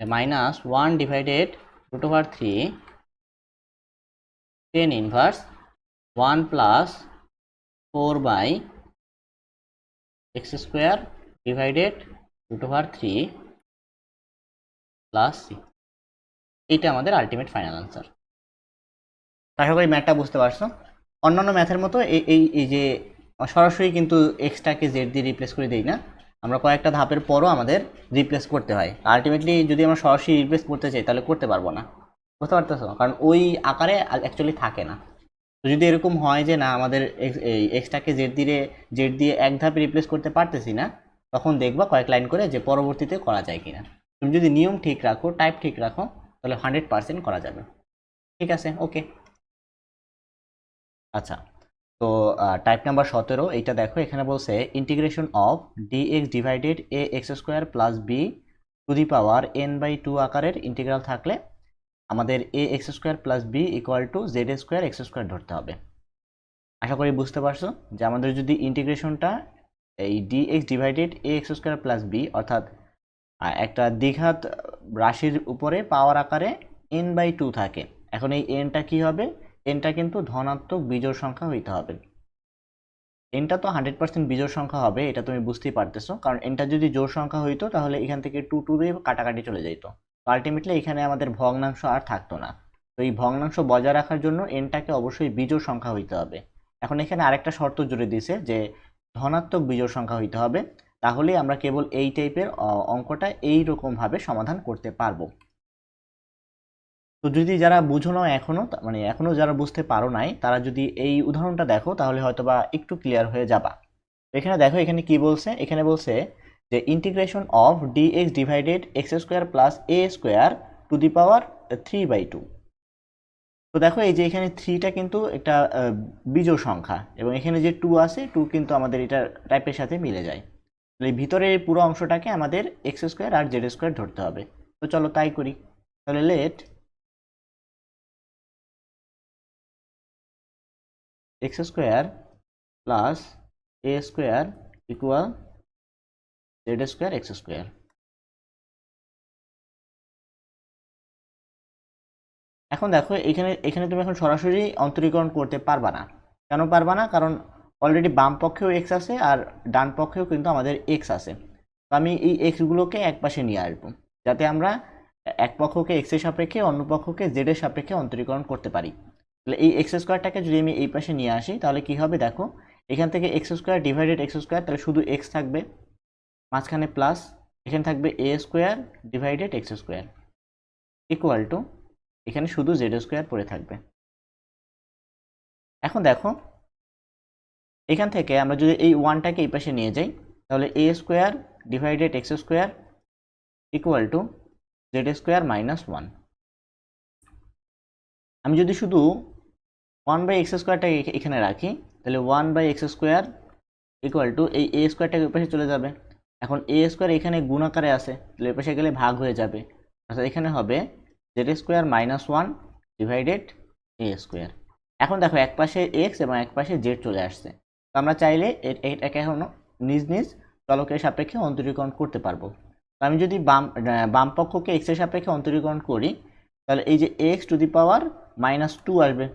A: -1 divided √3 ten inverse 1 plus 4/x² divided √3 plus c। এইটা আমাদের আলটিমেট ফাইনাল আনসার। আশা করি ম্যাথটা বুঝতে পারছো। অন্যান্য ম্যাথের মতো এই যে সরাসরি কিন্তু এক্সটাকে জেড দিয়ে রিপ্লেস করে দেই না, আমরা কয়েকটা ধাপের পরও আমাদের রিপ্লেস করতে হয়। আলটিমেটলি যদি আমরা সরাসরি রিপ্লেস করতে চাই তাহলে করতে পারবো না, বুঝতে পারতেছো, কারণ ওই আকারে অ্যাকচুয়ালি থাকে না। তো যদি এরকম হয় যে না আমাদের এই এক্সটাকে জেড দিয়ে এক ধাপে রিপ্লেস করতে পারতেছি না, তখন দেখবা কয়েক লাইন করে যে পরবর্তীতে করা যায় কিনা। তুমি যদি নিয়ম ঠিক রাখো, টাইপ ঠিক রাখো, তাহলে 100% করা যাবে। ঠিক আছে, ওকে। আচ্ছা, তো টাইপ নাম্বার 17 এইটা দেখো, এখানে বলছে integration of dx divided a x square plus b to the power n/2 আকারের ইন্টিগ্রাল থাকলে আমাদের a x square plus b equal to z² x² ধরতে হবে। আশা করি বুঝতে পারছো যে আমাদের যদি ইন্টিগ্রেশনটা এই dx divided a x square plus b অর্থাৎ একটা দ্বিঘাত রাশির উপরে পাওয়ার আকারে n/2 থাকে, এখন এই nটা কি হবে, nটা কিন্তু ধনাত্মক বিজোড় সংখ্যা হইতে হবে। nটা তো 100% বিজোড় সংখ্যা হবে, এটা তুমি বুঝতেই পারতেছো, কারণ nটা যদি জোড় সংখ্যা হইতো তাহলে এখান থেকে 2 দিয়ে কাটাকাটি চলে যেত, তো আলটিমেটলি এখানে আমাদের ভগ্নাংশ আর থাকতো না। তো এই ভগ্নাংশ বজায় রাখার জন্য nটাকে অবশ্যই বিজোড় সংখ্যা হইতে হবে। এখন এখানে আরেকটা শর্ত জুড়ে দিয়েছে যে ধনাত্মক বিজোড় সংখ্যা হইতে হবে, তাহলেই আমরা কেবল এই টাইপের অঙ্কটা এইরকম ভাবে সমাধান করতে পারবো। তো যদি যারা বুঝো না এখনো, মানে এখনো যারা বুঝতে পারো নাই, তারা যদি এই উদাহরণটা দেখো তাহলে হয়তোবা একটু ক্লিয়ার হয়ে যাবা। এখানে দেখো, এখানে কি বলছে, এখানে বলছে যে integration of dx divided x² plus a² to the power 3/2। তো দেখো এই যে এখানে 3টা কিন্তু একটা বিজোড় সংখ্যা, এবং এখানে যে 2 আছে 2 কিন্তু আমাদের এটা টাইপের সাথে মিলে যায়। এই ভিতরের পুরো অংশটাকে আমাদের x² আর z² ধরতে হবে। তো চলো তাই করি, তাহলে late x² plus a² equal z² x²। এখন দেখো এখানে এখানে তুমি এখন সরাসরি অন্তরীকরণ করতে পারবা না, কেন পারবা না? কারণ অলরেডি বাম পক্ষেও এক্স আছে আর ডান পক্ষেও কিন্তু আমাদের এক্স আছে। তো আমি এই এক্সগুলোকে এক পাশে নিয়ে আসবো, যাতে আমরা এক পক্ষকে এক্স এর সাপেক্ষে অন্য পক্ষকে জেড এর সাপেক্ষে অন্তরীকরণ করতে পারি। তাহলে এই এক্স স্কোয়ারটাকে যদি আমি এই পাশে নিয়ে আসি তাহলে কি হবে দেখো, এখান থেকে x square divided x square, তাহলে শুধু এক্স থাকবে, মাঝখানে প্লাস, এখানে থাকবে a square divided x square equal to, এখানে শুধু জেড স্কোয়ার পড়ে থাকবে। এখন দেখো এখান থেকে আমরা যদি এই ওয়ানটাকে এই পাশে নিয়ে যাই তাহলে a square divided x square equal to z square minus one. আমি যদি শুধু ওয়ান বাই এক্স স্কোয়ারটাকে এখানে রাখি তাহলে one by x square equal to এই এ স্কোয়ারটাকে ওই পাশে চলে যাবে। এখন এ স্কোয়ার এখানে গুণ আকারে আছে, তাহলে ওই পাশে গেলে ভাগ হয়ে যাবে, অর্থাৎ এখানে হবে z square minus one divided a square. এখন দেখো এক পাশে এক্স এবং এক পাশে জেড চলে আসছে, তো আমরা চাইলে এটাকে এখন নিজ নিজ চলকের সাপেক্ষে অন্তরীকরণ করতে পারবো। তো আমি যদি বাম পক্ষকে এক্স এর সাপেক্ষে অন্তরীকরণ করি তাহলে এই যে x to the power minus two আসবে,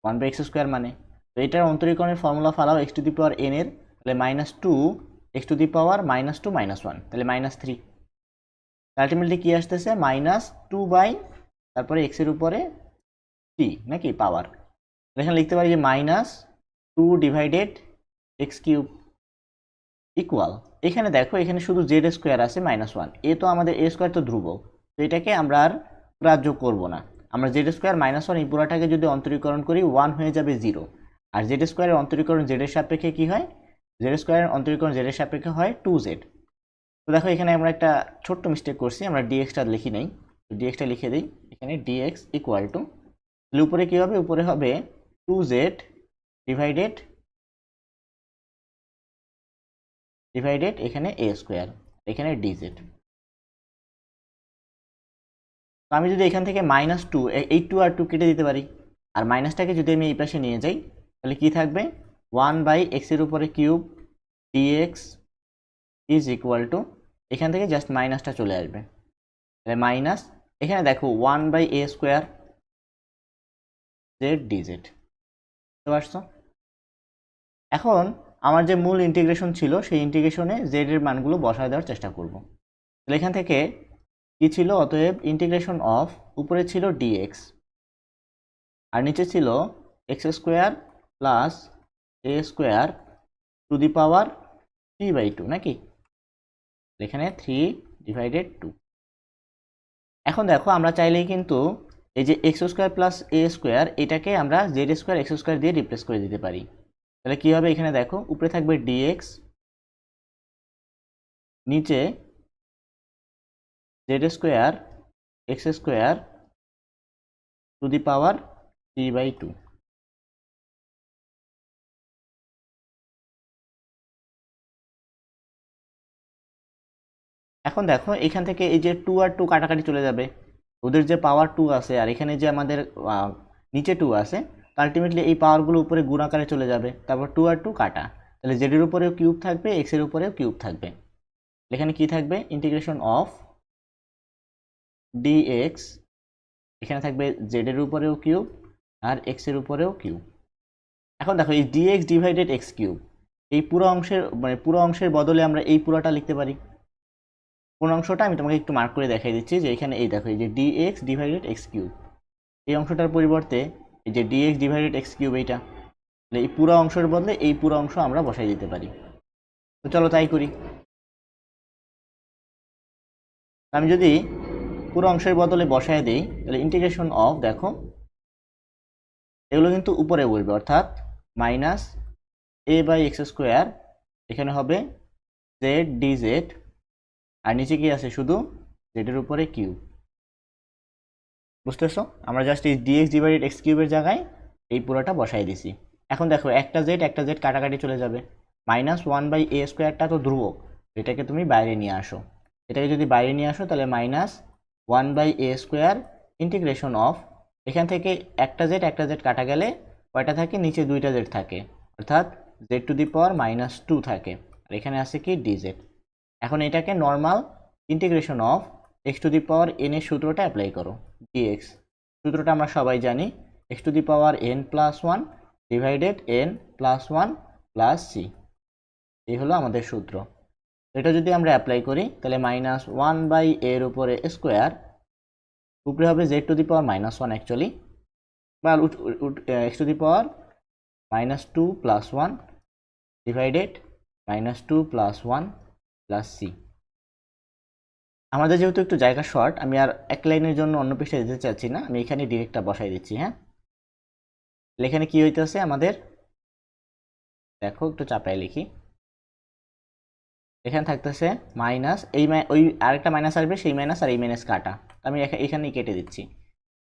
A: ওয়ান বাই এক্স স্কোয়ার মানে। তো এটার অন্তরীকরণের ফর্মুলা ফালাও x to the power n এর, তাহলে minus two x to the power minus two minus one, তাহলে মাইনাস থ্রি। আলটিমেটলি কি আসতেছে মাইনাস টু বাই তারপরে এক্স এর উপরে টি নাকি পাওয়ার, এখানে লিখতে পারি যে minus two divided x cube equal, এখানে দেখো এখানে শুধু জেড স্কোয়ার আছে মাইনাস ওয়ান, এ তো আমাদের এ স্কোয়ার তো ধ্রুবক, তো এটাকে আমরা আর গ্রাহ্য করবো না। আমরা জেড স্কোয়ার মাইনাস ওয়ান এই পুরাটাকে যদি অন্তরীকরণ করি ওয়ান হয়ে যাবে জিরো, আর জেড স্কোয়ারের অন্তরীকরণ জেড এর সাপেক্ষে কি হয়, জেড স্কোয়ারের অন্তরীকরণ জেড এর সাপেক্ষে হয় টু জেড। তো দেখো এখানে আমরা একটা ছোট্ট মিস্টেক করছি, আমরা ডিএক্সটা লিখি নাই, ডিএক্সটা লিখে দিই, এখানে ডিএক্স ইকুয়াল টু, উপরে কি হবে, উপরে হবে টু জেড ডিভাইডেড এখানে এ স্কোয়ার, এখানে ডিজেড। তো আমি যদি এখান থেকে মাইনাস টু, এই টু আর টু কেটে দিতে পারি, আর মাইনাসটাকে যদি আমি এই পাশে নিয়ে যাই তাহলে কি থাকবে, ওয়ান বাই এক্সের উপরে cube dx is equal to, এখান থেকে জাস্ট মাইনাসটা চলে আসবে, তাহলে মাইনাস, এখানে দেখো one by a square z dz, বুঝতে পারছো? এখন আমার যে মূল ইন্টিগ্রেশন ছিল সেই ইন্টিগ্রেশনে জেড এর মানগুলো বসায় দেওয়ার চেষ্টা করব। তাহলে এখান থেকে কি ছিল, অতএব ইন্টিগ্রেশন অফ, উপরে ছিল ডিএক্স আর নিচে ছিল x square plus a square to the power three by two নাকি, এখানে থ্রি ডিভাইডেড টু। এখন দেখো আমরা চাইলেই কিন্তু এই যে x square plus a square এটাকে আমরা জেড স্কোয়ার এক্স স্কোয়ার দিয়ে রিপ্লেস করে দিতে পারি। তাহলে কি হবে, এখানে দেখো উপরে থাকবে ডিএক্স, নিচে z square x square to the power three by two. এখন দেখো এখান থেকে এই যে টু আর টু কাটাকাটি চলে যাবে, ওদের যে পাওয়ার টু আছে আর এখানে যে আমাদের নিচে টু আছে, আলটিমেটলি এই পাওয়ারগুলো উপরে গুণ আকারে চলে যাবে, তারপর টু আর টু কাটা, তাহলে জেডের উপরেও কিউব থাকবে এক্স এর উপরেও কিউব থাকবে, এখানে কি থাকবে ইন্টিগ্রেশন অফ ডিএক্স, এখানে থাকবে জেডের উপরেও কিউব আর এক্স এর উপরেও কিউব। এখন দেখো এই ডিএক্স ডিভাইডেড এক্স কিউব, এই পুরো অংশের মানে পুরো অংশের বদলে আমরা এই পুরোটা লিখতে পারি। কোন অংশটা আমি তোমাকে একটু মার্ক করে দেখাই দিচ্ছি, যে এখানে এই দেখো এই যে ডিএক্স ডিভাইডেড এক্স কিউব, এই অংশটার পরিবর্তে এই যে ডিএক্স ডিভাইডেড এক্স কিউব এইটা, এই পুরো অংশের বদলে এই পুরো অংশ আমরা বসাই দিতে পারি। তো চলো তাই করি। আমি যদি পুরো অংশের বদলে বসায় দিই তাহলে ইন্টিগ্রেশন অফ, দেখো এগুলো কিন্তু উপরে বলবে, অর্থাৎ minus a by x square, এখানে হবে জেড ডিজেড, আর নিচে কি আছে শুধু জেডের উপরে কিউব, বুঝতেছো? আমরা জাস্ট এই ডিএক্স ডিভাইডেড এক্স কিউবের জায়গায় এই পুরোটা বসাই দিছি। এখন দেখো একটা জেড কাটাকাটি চলে যাবে, মাইনাস ওয়ান বাই এ স্কোয়ারটা তো ধ্রুবক, এটাকে তুমি বাইরে নিয়ে আসো, এটাকে যদি বাইরে নিয়ে আসো তাহলে minus one by a square integration of, এখান থেকে একটা জেড কাটা গেলে কয়টা থাকে, নিচে দুইটা জেড থাকে, অর্থাৎ z to the power minus two থাকে, আর এখানে আছে কি ডিজেড। এখন এটাকে normal integration of x to the power n এর সূত্রটা অ্যাপ্লাই করো, ডিএক্স সূত্রটা আমরা সবাই জানি, x to the power n plus one divided n plus one plus c, এই হলো আমাদের সূত্র। এটা যদি আমরা অ্যাপ্লাই করি তাহলে মাইনাস ওয়ান বাই এর উপরে স্কোয়ার, উপরে হবে z to the power minus one actually, বা x to the power minus two plus one divided minus two plus one plus c. আমাদের যেহেতু একটু জায়গা শর্ট, আমি আর এক লাইনের জন্য অন্য পৃষ্ঠায় দিতে চাচ্ছি না, আমি এখানে ডিরেক্টটা বসাই দিচ্ছি। হ্যাঁ, এখানে কি হইতেছে আমাদের, দেখো একটু চাপায় লিখি, এখানে থাকতেছে মাইনাস, এই ওই আরেকটা মাইনাস আসবে, সেই মাইনাস আর এই মাইনাস কাটা, আমি এখানেই কেটে দিচ্ছি,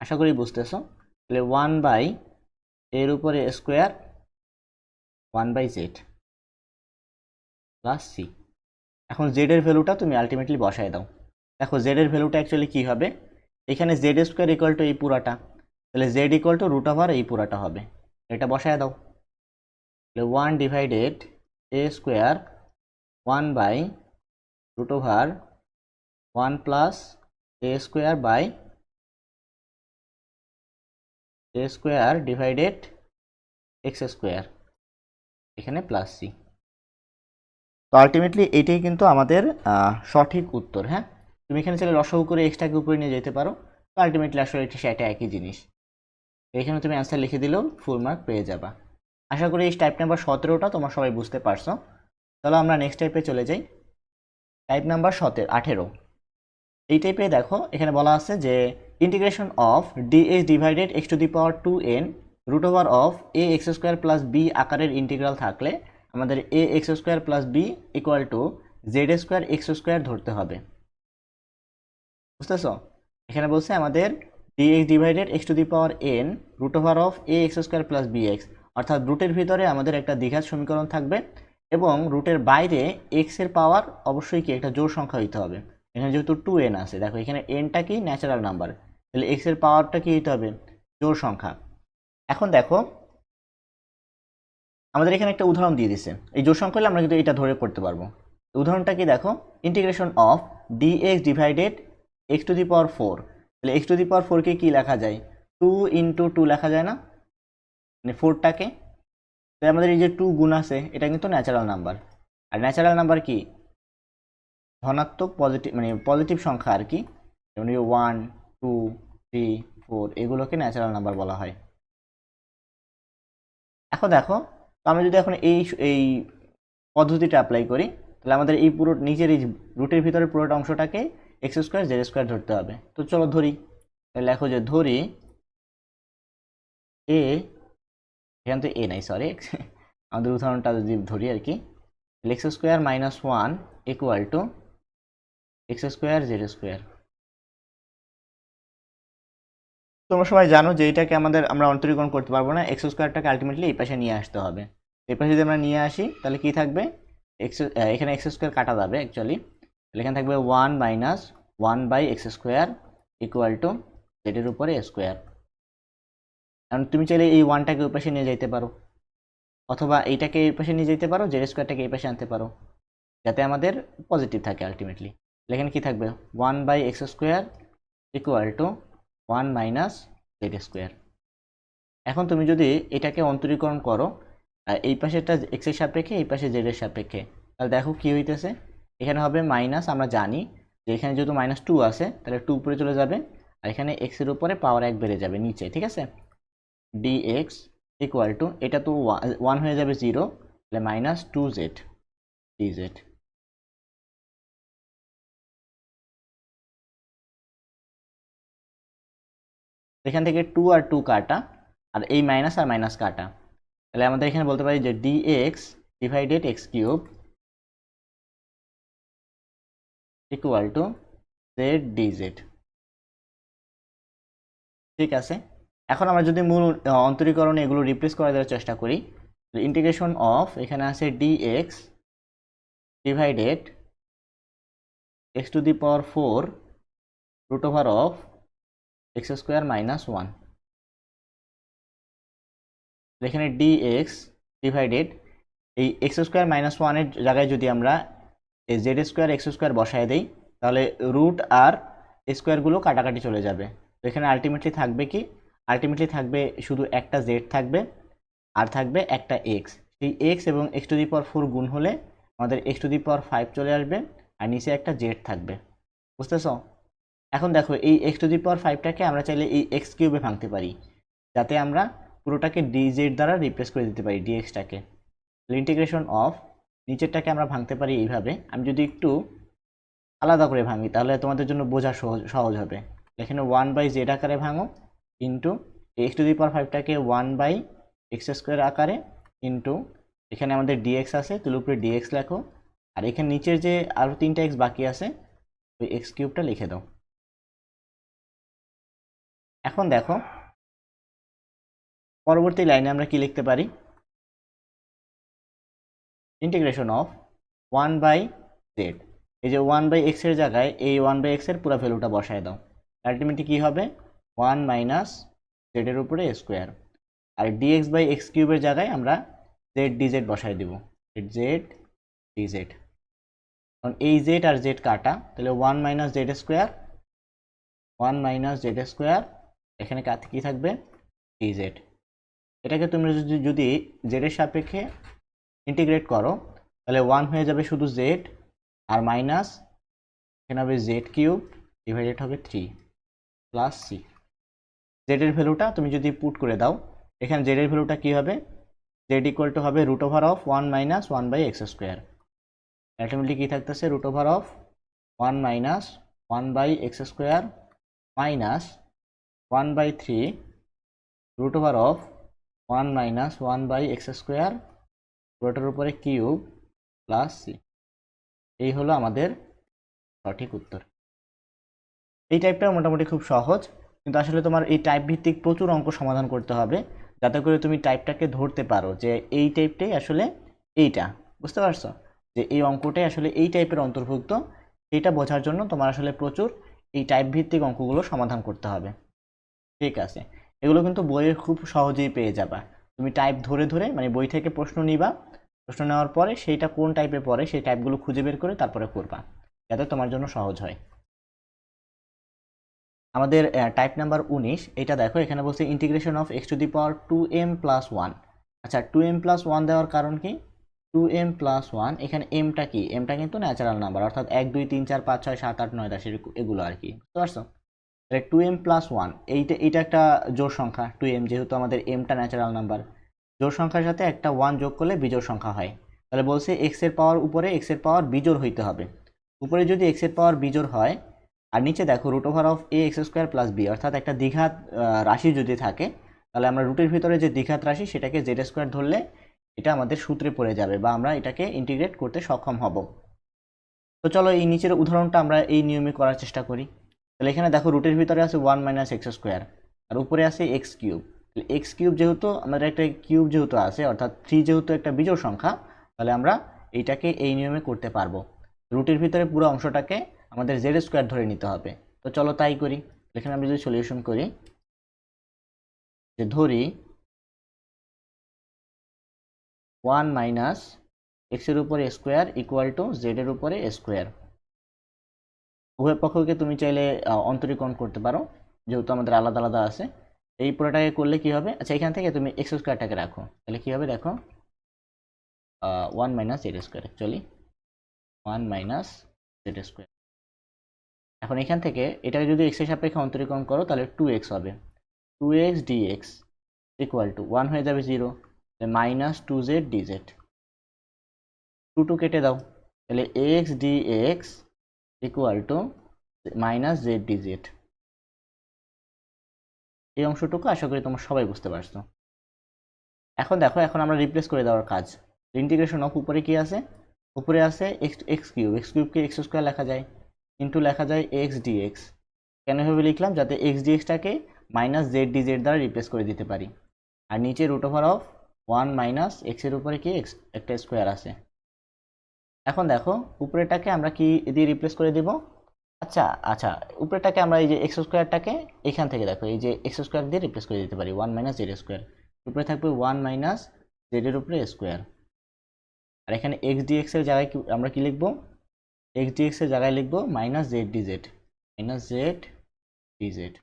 A: আশা করি বুঝতেছো। তাহলে ওয়ান বাই এর উপরে square one by z plus c. এখন জেড এর ভ্যালুটা তুমি আলটিমেটলি বসায় দাও। দেখো জেড এর ভ্যালুটা অ্যাকচুয়ালি কী হবে, এখানে জেড স্কোয়ার ইকুয়াল টু এই পুরাটা, তাহলে z equal to root over এই পুরাটা হবে, এটা বসায় দাও। তাহলে one divided a square one by root over one plus a square by a square divided x square, এখানে প্লাস সি। তো আলটিমেটলি এটাই কিন্তু আমাদের সঠিক উত্তর। হ্যাঁ, তুমি এখানে চাইলে লসাগু করে এক্সট্রাকে উপরে নিয়ে যেতে পারো, তো আলটিমেটলি আসলে সেটা একই জিনিস। এখানে তুমি অ্যান্সার লিখে দিলেও ফুল মার্ক পেয়ে যাবা। আশা করি এই টাইপ নাম্বার 17টা তোমার সবাই বুঝতে পারছো। চলো আমরা নেক্সট টাইপে চলে যাই, টাইপ নাম্বার 18। এই টাইপে দেখো এখানে বলা আছে যে integration of dx divided x to the power 2n root over of a x square plus b আকারের ইন্টিগ্রাল থাকলে আমাদের a x square plus b equal to z square x square ধরতে হবে। বুঝতেছো, এখানে বলছে আমাদের dx divided x to the power n root over of a x square plus b x, অর্থাৎ রুটের ভিতরে আমাদের একটা দ্বিঘাত সমীকরণ থাকবে এবং রুটের বাইরে এক্স এর পাওয়ার অবশ্যই কি একটা জোড় সংখ্যা হইতে হবে। এখানে যেহেতু 2n আছে, দেখো এখানে এনটা কি ন্যাচারাল নাম্বার, তাহলে এক্স এর পাওয়ারটা কি হইতে হবে, জোড় সংখ্যা। এখন দেখো আমাদের এখানে একটা উদাহরণ দিয়ে দিছে, এই জোড় সংখ্যা হলে আমরা কিন্তু এটা ধরে করতে পারবো। উদাহরণটা কি দেখো, integration of dx divided x to the power 4, তাহলে এক্স টু দি পাওয়ার 4 কে কি লেখা যায়, 2 ইন্টু 2 লেখা যায় না, মানে 4টাকে, তাই আমাদের এই যে 2 গুণ আছে এটা কিন্তু ন্যাচারাল নাম্বার, আর ন্যাচারাল নাম্বার কি ধনাত্মক পজিটিভ, মানে পজিটিভ সংখ্যা আর কি, যেমন 1 2 3 4 এগুলোকে ন্যাচারাল নাম্বার বলা হয়। এখন দেখো, তো আমি যদি এখন এই এই পদ্ধতিটা অ্যাপ্লাই করি, তাহলে আমাদের এই পুরো নিচের এই রুটের ভিতরে পুরোটা অংশটাকে এক্স স্কোয়ার জেড স্কোয়ার ধরতে হবে। তো চলো ধরি, লেখো যে ধরি এ, এখান তো এ নাই সরি, আমাদের উদাহরণটা যদি ধরি আর কি, x square minus one equal to x square Z square. তোমরা সবাই জানো যে এটাকে আমরা অন্তরীকরণ করতে পারবো না, এক্স স্কোয়ারটাকে আলটিমেটলি এই পাশে নিয়ে আসতে হবে। এই পাশে যদি আমরা নিয়ে আসি তাহলে কি থাকবে, এখানে এক্স স্কোয়ার কাটা যাবে অ্যাকচুয়ালি, তাহলে এখানে থাকবে one minus one by x square equal to জেডের উপরে স্কোয়ার। কারণ তুমি চাইলে এই ওয়ানটাকে ওই পাশে নিয়ে যেতে পারো, অথবা এইটাকে এই পাশে নিয়ে যেতে পারো, জেড স্কোয়ারটাকে এই পাশে আনতে পারো, যাতে আমাদের পজিটিভ থাকে আলটিমেটলি। এখানে কি থাকবে, one by x square equal to one minus z square. এখন তুমি যদি এটাকে অন্তরীকরণ করো, এই পাশেটা এক্স এর সাপেক্ষে, এই পাশে জেড এর সাপেক্ষে, তাহলে দেখো কি হইতেছে, এখানে হবে মাইনাস, আমরা জানি যে এখানে যেহেতু মাইনাস 2 আছে তাহলে 2 উপরে চলে যাবে, আর এখানে এক্স এর উপরে পাওয়ার 1 বেড়ে যাবে নিচে, ঠিক আছে, ডিএক্স ইকুয়াল টু, এটা তো 1 হয়ে যাবে 0, তাহলে মাইনাস 2z ডিজেড। এখান থেকে 2 আর 2 কাটা, আর এই মাইনাস আর মাইনাস কাটা, তাহলে আমাদের এখানে বলতে পারি যে dx divided x cube equal to z dz. ঠিক আছে, এখন আমরা যদি মূল অন্তরীকরণে এগুলো রিপ্লেস করে দেওয়ার চেষ্টা করি, ইন্টিগ্রেশন অফ এখানে আছে dx divided x to the power 4 root over of x square minus 1, এখানে ডিএক্স ডিভাইডেড এই এক্স স্কোয়ার মাইনাস 1-এর জায়গায় যদি আমরা এই জেড স্কোয়ার এক্স স্কোয়ার বসায় দিই, তাহলে রুট আর স্কোয়ারগুলো কাটাকাটি চলে যাবে। তো এখানে আলটিমেটলি থাকবে কি, আলটিমেটলি থাকবে শুধু একটা জেড থাকবে, আর থাকবে একটা এক্স। সেই এক্স এবং এক্স টু দি পাওয়ার 4 গুণ হলে আমাদের এক্স টু দি পাওয়ার 5 চলে আসবে, আর নিচে একটা জেড থাকবে। বুঝতেছ? এখন দেখো এই এক্স টু দি পাওয়ার 5টাকে আমরা চাইলে এই এক্স কিউবে ভাঙতে পারি, যাতে আমরা পুরোটাকে ডিজেড দ্বারা রিপ্লেস করে দিতে পারি ডিএক্সটাকে। ইন্টিগ্রেশন অফ নিচেরটাকে আমরা ভাঙতে পারি এইভাবে। আমি যদি একটু আলাদা করে ভাঙি তাহলে তোমাদের জন্য বোঝা সহজ হবে। এখানে 1/z আকারে ভাঙো, into x to the power 5টাকে 1/x² আকারে, ইন্টু এখানে আমাদের ডিএক্স আছে, তুলে উপরে ডিএক্স লেখো, আর এখানে নিচের যে আরও 3টা এক্স বাকি আছে ওই এক্স কিউবটা লিখে দাও। এখন দেখো পরবর্তী লাইনে আমরা কি লিখতে পারি, ইন্টিগ্রেশন অফ 1/z। এই যে 1/x এর জায়গায় এই 1/x এর পুরো ভ্যালুটা বসায় দাও। আলটিমেটলি কি হবে, 1 মাইনাস জেড এর উপরে স্কোয়ার। আর ডিএক্স বাই এক্স কিউবের জায়গায় আমরা জেড ডিজেড বসাই দিব, জেড ডিজেড। কারণ এই জেড আর জেড কাটা, তাহলে 1 minus z square, 1 minus z square, এখানে কি থাকবে, ডিজেড। এটাকে তুমি যদি জেড এর সাপেক্ষে ইন্টিগ্রেট করো তাহলে 1 হয়ে যাবে শুধু জেড, আর মাইনাস এখানে হবে জেড কিউব ডিভাইডেড হবে 3 প্লাস সি। জেড এর ভ্যালুটা তুমি যদি পুট করে দাও, এখানে জেড এর ভ্যালুটা কি হবে, জেড ইকুয়াল টু হবে root over of 1 minus 1/x²। Ultimately কি থাকতেছে, root over of 1 minus 1/x² minus 1/3 root over of 1 minus 1/x² পুরোটার উপরে কিউব প্লাস সি। এই হলো আমাদের সঠিক উত্তর। এই টাইপটা মোটামুটি খুব সহজ, কিন্তু আসলে তোমার এই টাইপ ভিত্তিক প্রচুর অঙ্ক সমাধান করতে হবে, যাতে করে তুমি টাইপটাকে ধরতে পারো যে এই টাইপটাই আসলে এইটা। বুঝতে পারছো যে এই অঙ্কটাই আসলে এই টাইপের অন্তর্ভুক্ত, এইটা বোঝার জন্য তোমার আসলে প্রচুর এই টাইপ ভিত্তিক অঙ্কগুলো সমাধান করতে হবে। ঠিক আছে, এগুলো কিন্তু বইয়ে খুব সহজেই পেয়ে যাবা। তুমি টাইপ ধরে ধরে মানে বই থেকে প্রশ্ন নিবা, প্রশ্ন নেওয়ার পরে সেইটা কোন টাইপে পড়ে সেই টাইপগুলো খুঁজে বের করে তারপরে করবা, যাতে তোমার জন্য সহজ হয়। আমাদের টাইপ নাম্বার 19, এটা দেখো এখানে বলছে integration of x to the power 2m plus 1। আচ্ছা 2m প্লাস 1 দেওয়ার কারণ কি, 2m প্লাস 1, এখানে এমটা কি, এমটা কিন্তু ন্যাচারাল নাম্বার, অর্থাৎ 1 2 3 4 5 6 7 8 9 10 এগুলো আর কি। বুঝতে পারছো? তাহলে 2m প্লাস 1 এইটা একটা জোড় সংখ্যা, 2m যেহেতু আমাদের এমটা ন্যাচারাল নাম্বার, জোড় সংখ্যার সাথে একটা 1 যোগ করলে বিজোড় সংখ্যা হয়। তাহলে বলছে এক্স এর পাওয়ার উপরে এক্স এর পাওয়ার বিজোড় হইতে হবে। উপরে যদি এক্স এর পাওয়ার বিজোড় হয়, আর নিচে দেখো root over of ax² plus b, অর্থাৎ একটা দ্বিঘাত রাশি যদি থাকে, তাহলে আমরা রুটের ভিতরে যে দ্বিঘাত রাশি সেটাকে z² ধরলে এটা আমাদের সূত্রে পড়ে যাবে, বা আমরা এটাকে ইন্টিগ্রেট করতে সক্ষম হব। তো চলো এই নিচের উদাহরণটা আমরা এই নিয়মে করার চেষ্টা করি। তাহলে এখানে দেখো রুটের ভিতরে আছে 1 মাইনাস x², আর উপরে আছে এক্স কিউব। এক্স কিউব যেহেতু আমাদের একটা কিউব যেহেতু আছে, অর্থাৎ 3 যেহেতু একটা বিজোড় সংখ্যা, তাহলে আমরা এইটাকে এই নিয়মে করতে পারবো। রুটের ভিতরে পুরো অংশটাকে আমাদের z² ধরে নিতে হবে। তো চলো তাই করি। এখানে আমি যদি সলিউশন করি, যে ধরি 1 মাইনাস এক্স এর উপরে স্কোয়ার ইকুয়াল টু জেড এর উপরে স্কোয়ার। উভয় পক্ষকে তুমি চাইলে অন্তরীকরণ করতে পারো, যেহেতু আমাদের আলাদা আলাদা আছে। এই পুরোটাকে করলে কি হবে, আচ্ছা এখান থেকে তুমি x²টাকে রাখো, তাহলে কি হবে দেখো, 1 minus z², actually 1 minus z²। এখন এখান থেকে এটাকে যদি x এর সাপেক্ষে অন্তরীকরণ করো তাহলে 2x হবে, 2x dx ইকুয়াল টু 1 হয়ে যাবে 0, মাইনাস 2z dz। 2 কেটে দাও, তাহলে x dx equal two minus z dz। এই অংশটুকু আশা করি তোমরা সবাই বুঝতে পারছো। এখন দেখো, এখন আমরা রিপ্লেস করে দেওয়ার কাজ। ইন্টিগ্রেশন অফ উপরে কি আছে, উপরে আছে এক্স কিউবকে x² লেখা যায়, ইন্টু লেখা যায় x dx। কেন এভাবে লিখলাম, যাতে x dxটাকে মাইনাস z dz দ্বারা রিপ্লেস করে দিতে পারি। আর নিচে root over of 1 minus x এর উপরে কি একটা স্কোয়ার আছে। এখন দেখো উপরেটাকে আমরা কি দিয়ে রিপ্লেস করে দিব, আচ্ছা আচ্ছা উপরেটাকে আমরা এই যে x²টাকে এখান থেকে দেখো এই যে x² দিয়ে রিপ্লেস করে দিতে পারি, 1 মাইনাস z²। উপরে থাকবে 1 মাইনাস জেড এর উপরে স্কোয়ার। আর এখানে x dx এর জায়গায় আমরা কি লিখবো, x dx এর জায়গায় লিখবো minus z dz, minus z dz.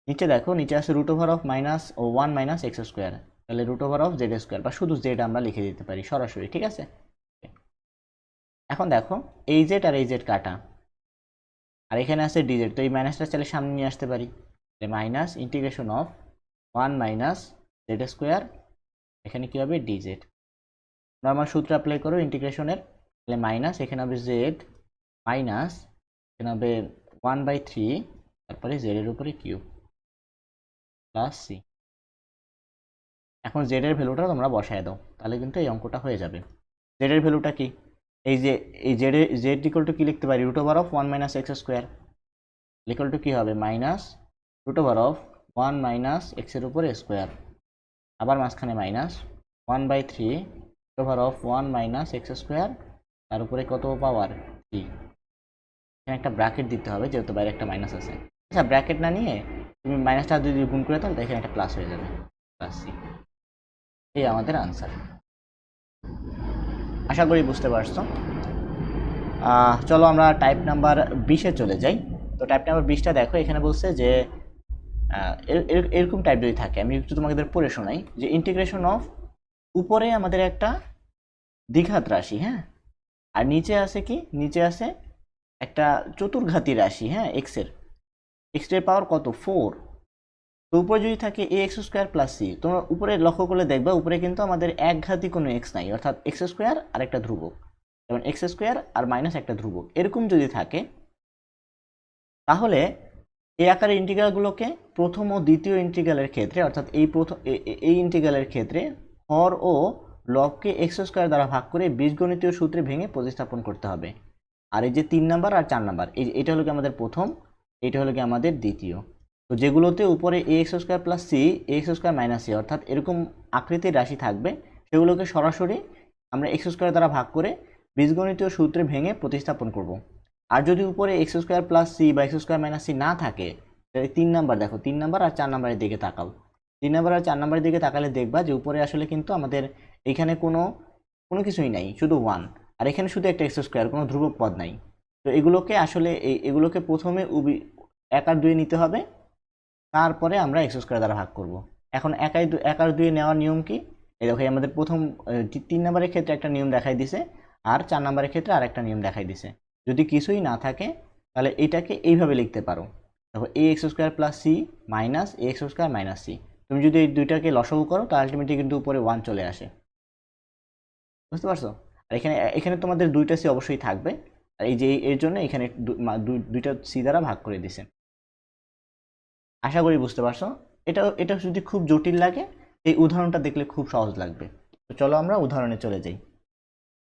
A: নিচে দেখো, নিচে আছে রুট ওভার অফ মাইনাস ও 1 মাইনাস এক্স স্কোয়ার, তাহলে root over of z square বা শুধু জেড আমরা লিখে দিতে পারি সরাসরি, ঠিক আছে। এখন দেখো এই জেড আর এই জেড কাটা, আর এখানে আছে ডিজেড, তো এই মাইনাসটা চাইলে সামনে নিয়ে আসতে পারি, minus integration of 1 minus z square, এখানে কি হবে ডিজেড। নর্মাল সূত্র অ্যাপ্লাই করো ইন্টিগ্রেশনের, তাহলে মাইনাস এখানে হবে জেড মাইনাস এখানে হবে 1/3 তারপরে জেড এর উপরে কিউব প্লাস সি। এখন জেড এর ভ্যালুটা তোমরা বসায় দাও, তাহলে কিন্তু এই অঙ্কটা হয়ে যাবে। জেড এর ভ্যালুটা কি, এই যে এই জেড ইকুয়াল টু কি লিখতে পারি, root over of 1 minus x square equal to কি হবে minus root over of 1 minus x এর উপরে স্কোয়ার, আবার মাঝখানে minus 1/3 root over of 1 minus x square, তার উপরে কত পাওয়ার 3। এখানে একটা ব্র্যাকেট দিতে হবে যেহেতু বাইরে একটা মাইনাস আছে। আচ্ছা ব্র্যাকেট না নিয়ে তুমি মাইনাসটা যদি গুণ করে দাও, এখানে একটা প্লাস হয়ে যাবে, প্লাস সি। এই আমাদের আনসার। আশা করি বুঝতে পারছো। চলো আমরা টাইপ নাম্বার 20-এ চলে যাই। তো টাইপ নাম্বার 20টা দেখো, এখানে বলছে যে এরকম টাইপ যদি থাকে, আমি একটু তোমাদের পড়ে শোনাই, যে ইন্টিগ্রেশন অফ উপরে আমাদের একটা দ্বিঘাত রাশি, হ্যাঁ, আর নিচে আছে কি, নিচে আছে একটা চতুর্ঘাতী রাশি, হ্যাঁ, এক্স এর পাওয়ার কত 4। তো উপরে যদি থাকে a x square plus C, তোমরা উপরে লক্ষ্য করলে দেখবা উপরে কিন্তু আমাদের একঘাতী কোনো এক্স নাই, অর্থাৎ এক্স স্কোয়ার আর একটা ধ্রুবক, যেমন এক্স স্কোয়ার আর মাইনাস একটা ধ্রুবক, এরকম যদি থাকে তাহলে এই আকারের ইন্টিগ্রালগুলোকে প্রথম ও দ্বিতীয় ইন্টিগ্রালের ক্ষেত্রে, অর্থাৎ এই ইন্টিগ্রালের ক্ষেত্রে হর ও লবকে এক্স স্কোয়ার দ্বারা ভাগ করে বীজগণিতীয় সূত্রে ভেঙে প্রতিস্থাপন করতে হবে। আর এই যে 3 নাম্বার আর 4 নাম্বার, এটা হলো কি আমাদের প্রথম, এটা হলো কি আমাদের দ্বিতীয়। তো যেগুলোতে উপরে এ এক্স স্কোয়ার প্লাস সি এ এক্স স্কোয়ার মাইনাস সি অর্থাৎ এরকম আকৃতির রাশি থাকবে, সেগুলোকে সরাসরি আমরা এক্স স্কোয়ার দ্বারা ভাগ করে বীজগণিতীয় সূত্রে ভেঙে প্রতিস্থাপন করব। আর যদি উপরে এক্স স্কোয়ার প্লাস সি বা এক্স স্কোয়ার মাইনাস সি না থাকে, তাহলে 3 নাম্বার দেখো, 3 নাম্বার আর 4 নাম্বারের দিকে তাকাও। 3 নাম্বার আর 4 নাম্বারের দিকে তাকালে দেখবা যে উপরে আসলে কিন্তু আমাদের এখানে কোনো কিছুই নাই, শুধু 1, আর এখানে শুধু একটা এক্স স্কোয়ার, কোনো ধ্রুবক পদ নাই। তো এগুলোকে আসলে এগুলোকে প্রথমে 1 আর 2 নিতে হবে, তারপরে আমরা এক্স স্কোয়ার দ্বারা ভাগ করব। এখন 1 আর 2 নেওয়ার নিয়ম কি, এই দেখো আমাদের প্রথম 3 নাম্বারের ক্ষেত্রে একটা নিয়ম দেখাই দিছে, আর 4 নাম্বারের ক্ষেত্রে আর একটা নিয়ম দেখাই দিছে। যদি কিছুই না থাকে তাহলে এটাকে এইভাবে লিখতে পারো, দেখো a x square plus c minus a x square minus c. তুমি যদি এই দুইটাকে লসাগু করো তাহলে আলটিমেটলি কিন্তু উপরে 1 চলে আসে, বুঝতে পারছো। আর এখানে এখানে তোমাদের দুইটা সি অবশ্যই থাকবে, আর এই যে এর জন্য এখানে দুইটা সি দ্বারা ভাগ করে দিছে। আশা করি বুঝতে পারছো। এটা যদি খুব জটিল লাগে, এই উদাহরণটা দেখলে খুব সহজ লাগবে। তো চলো আমরা উদাহরণে চলে যাই।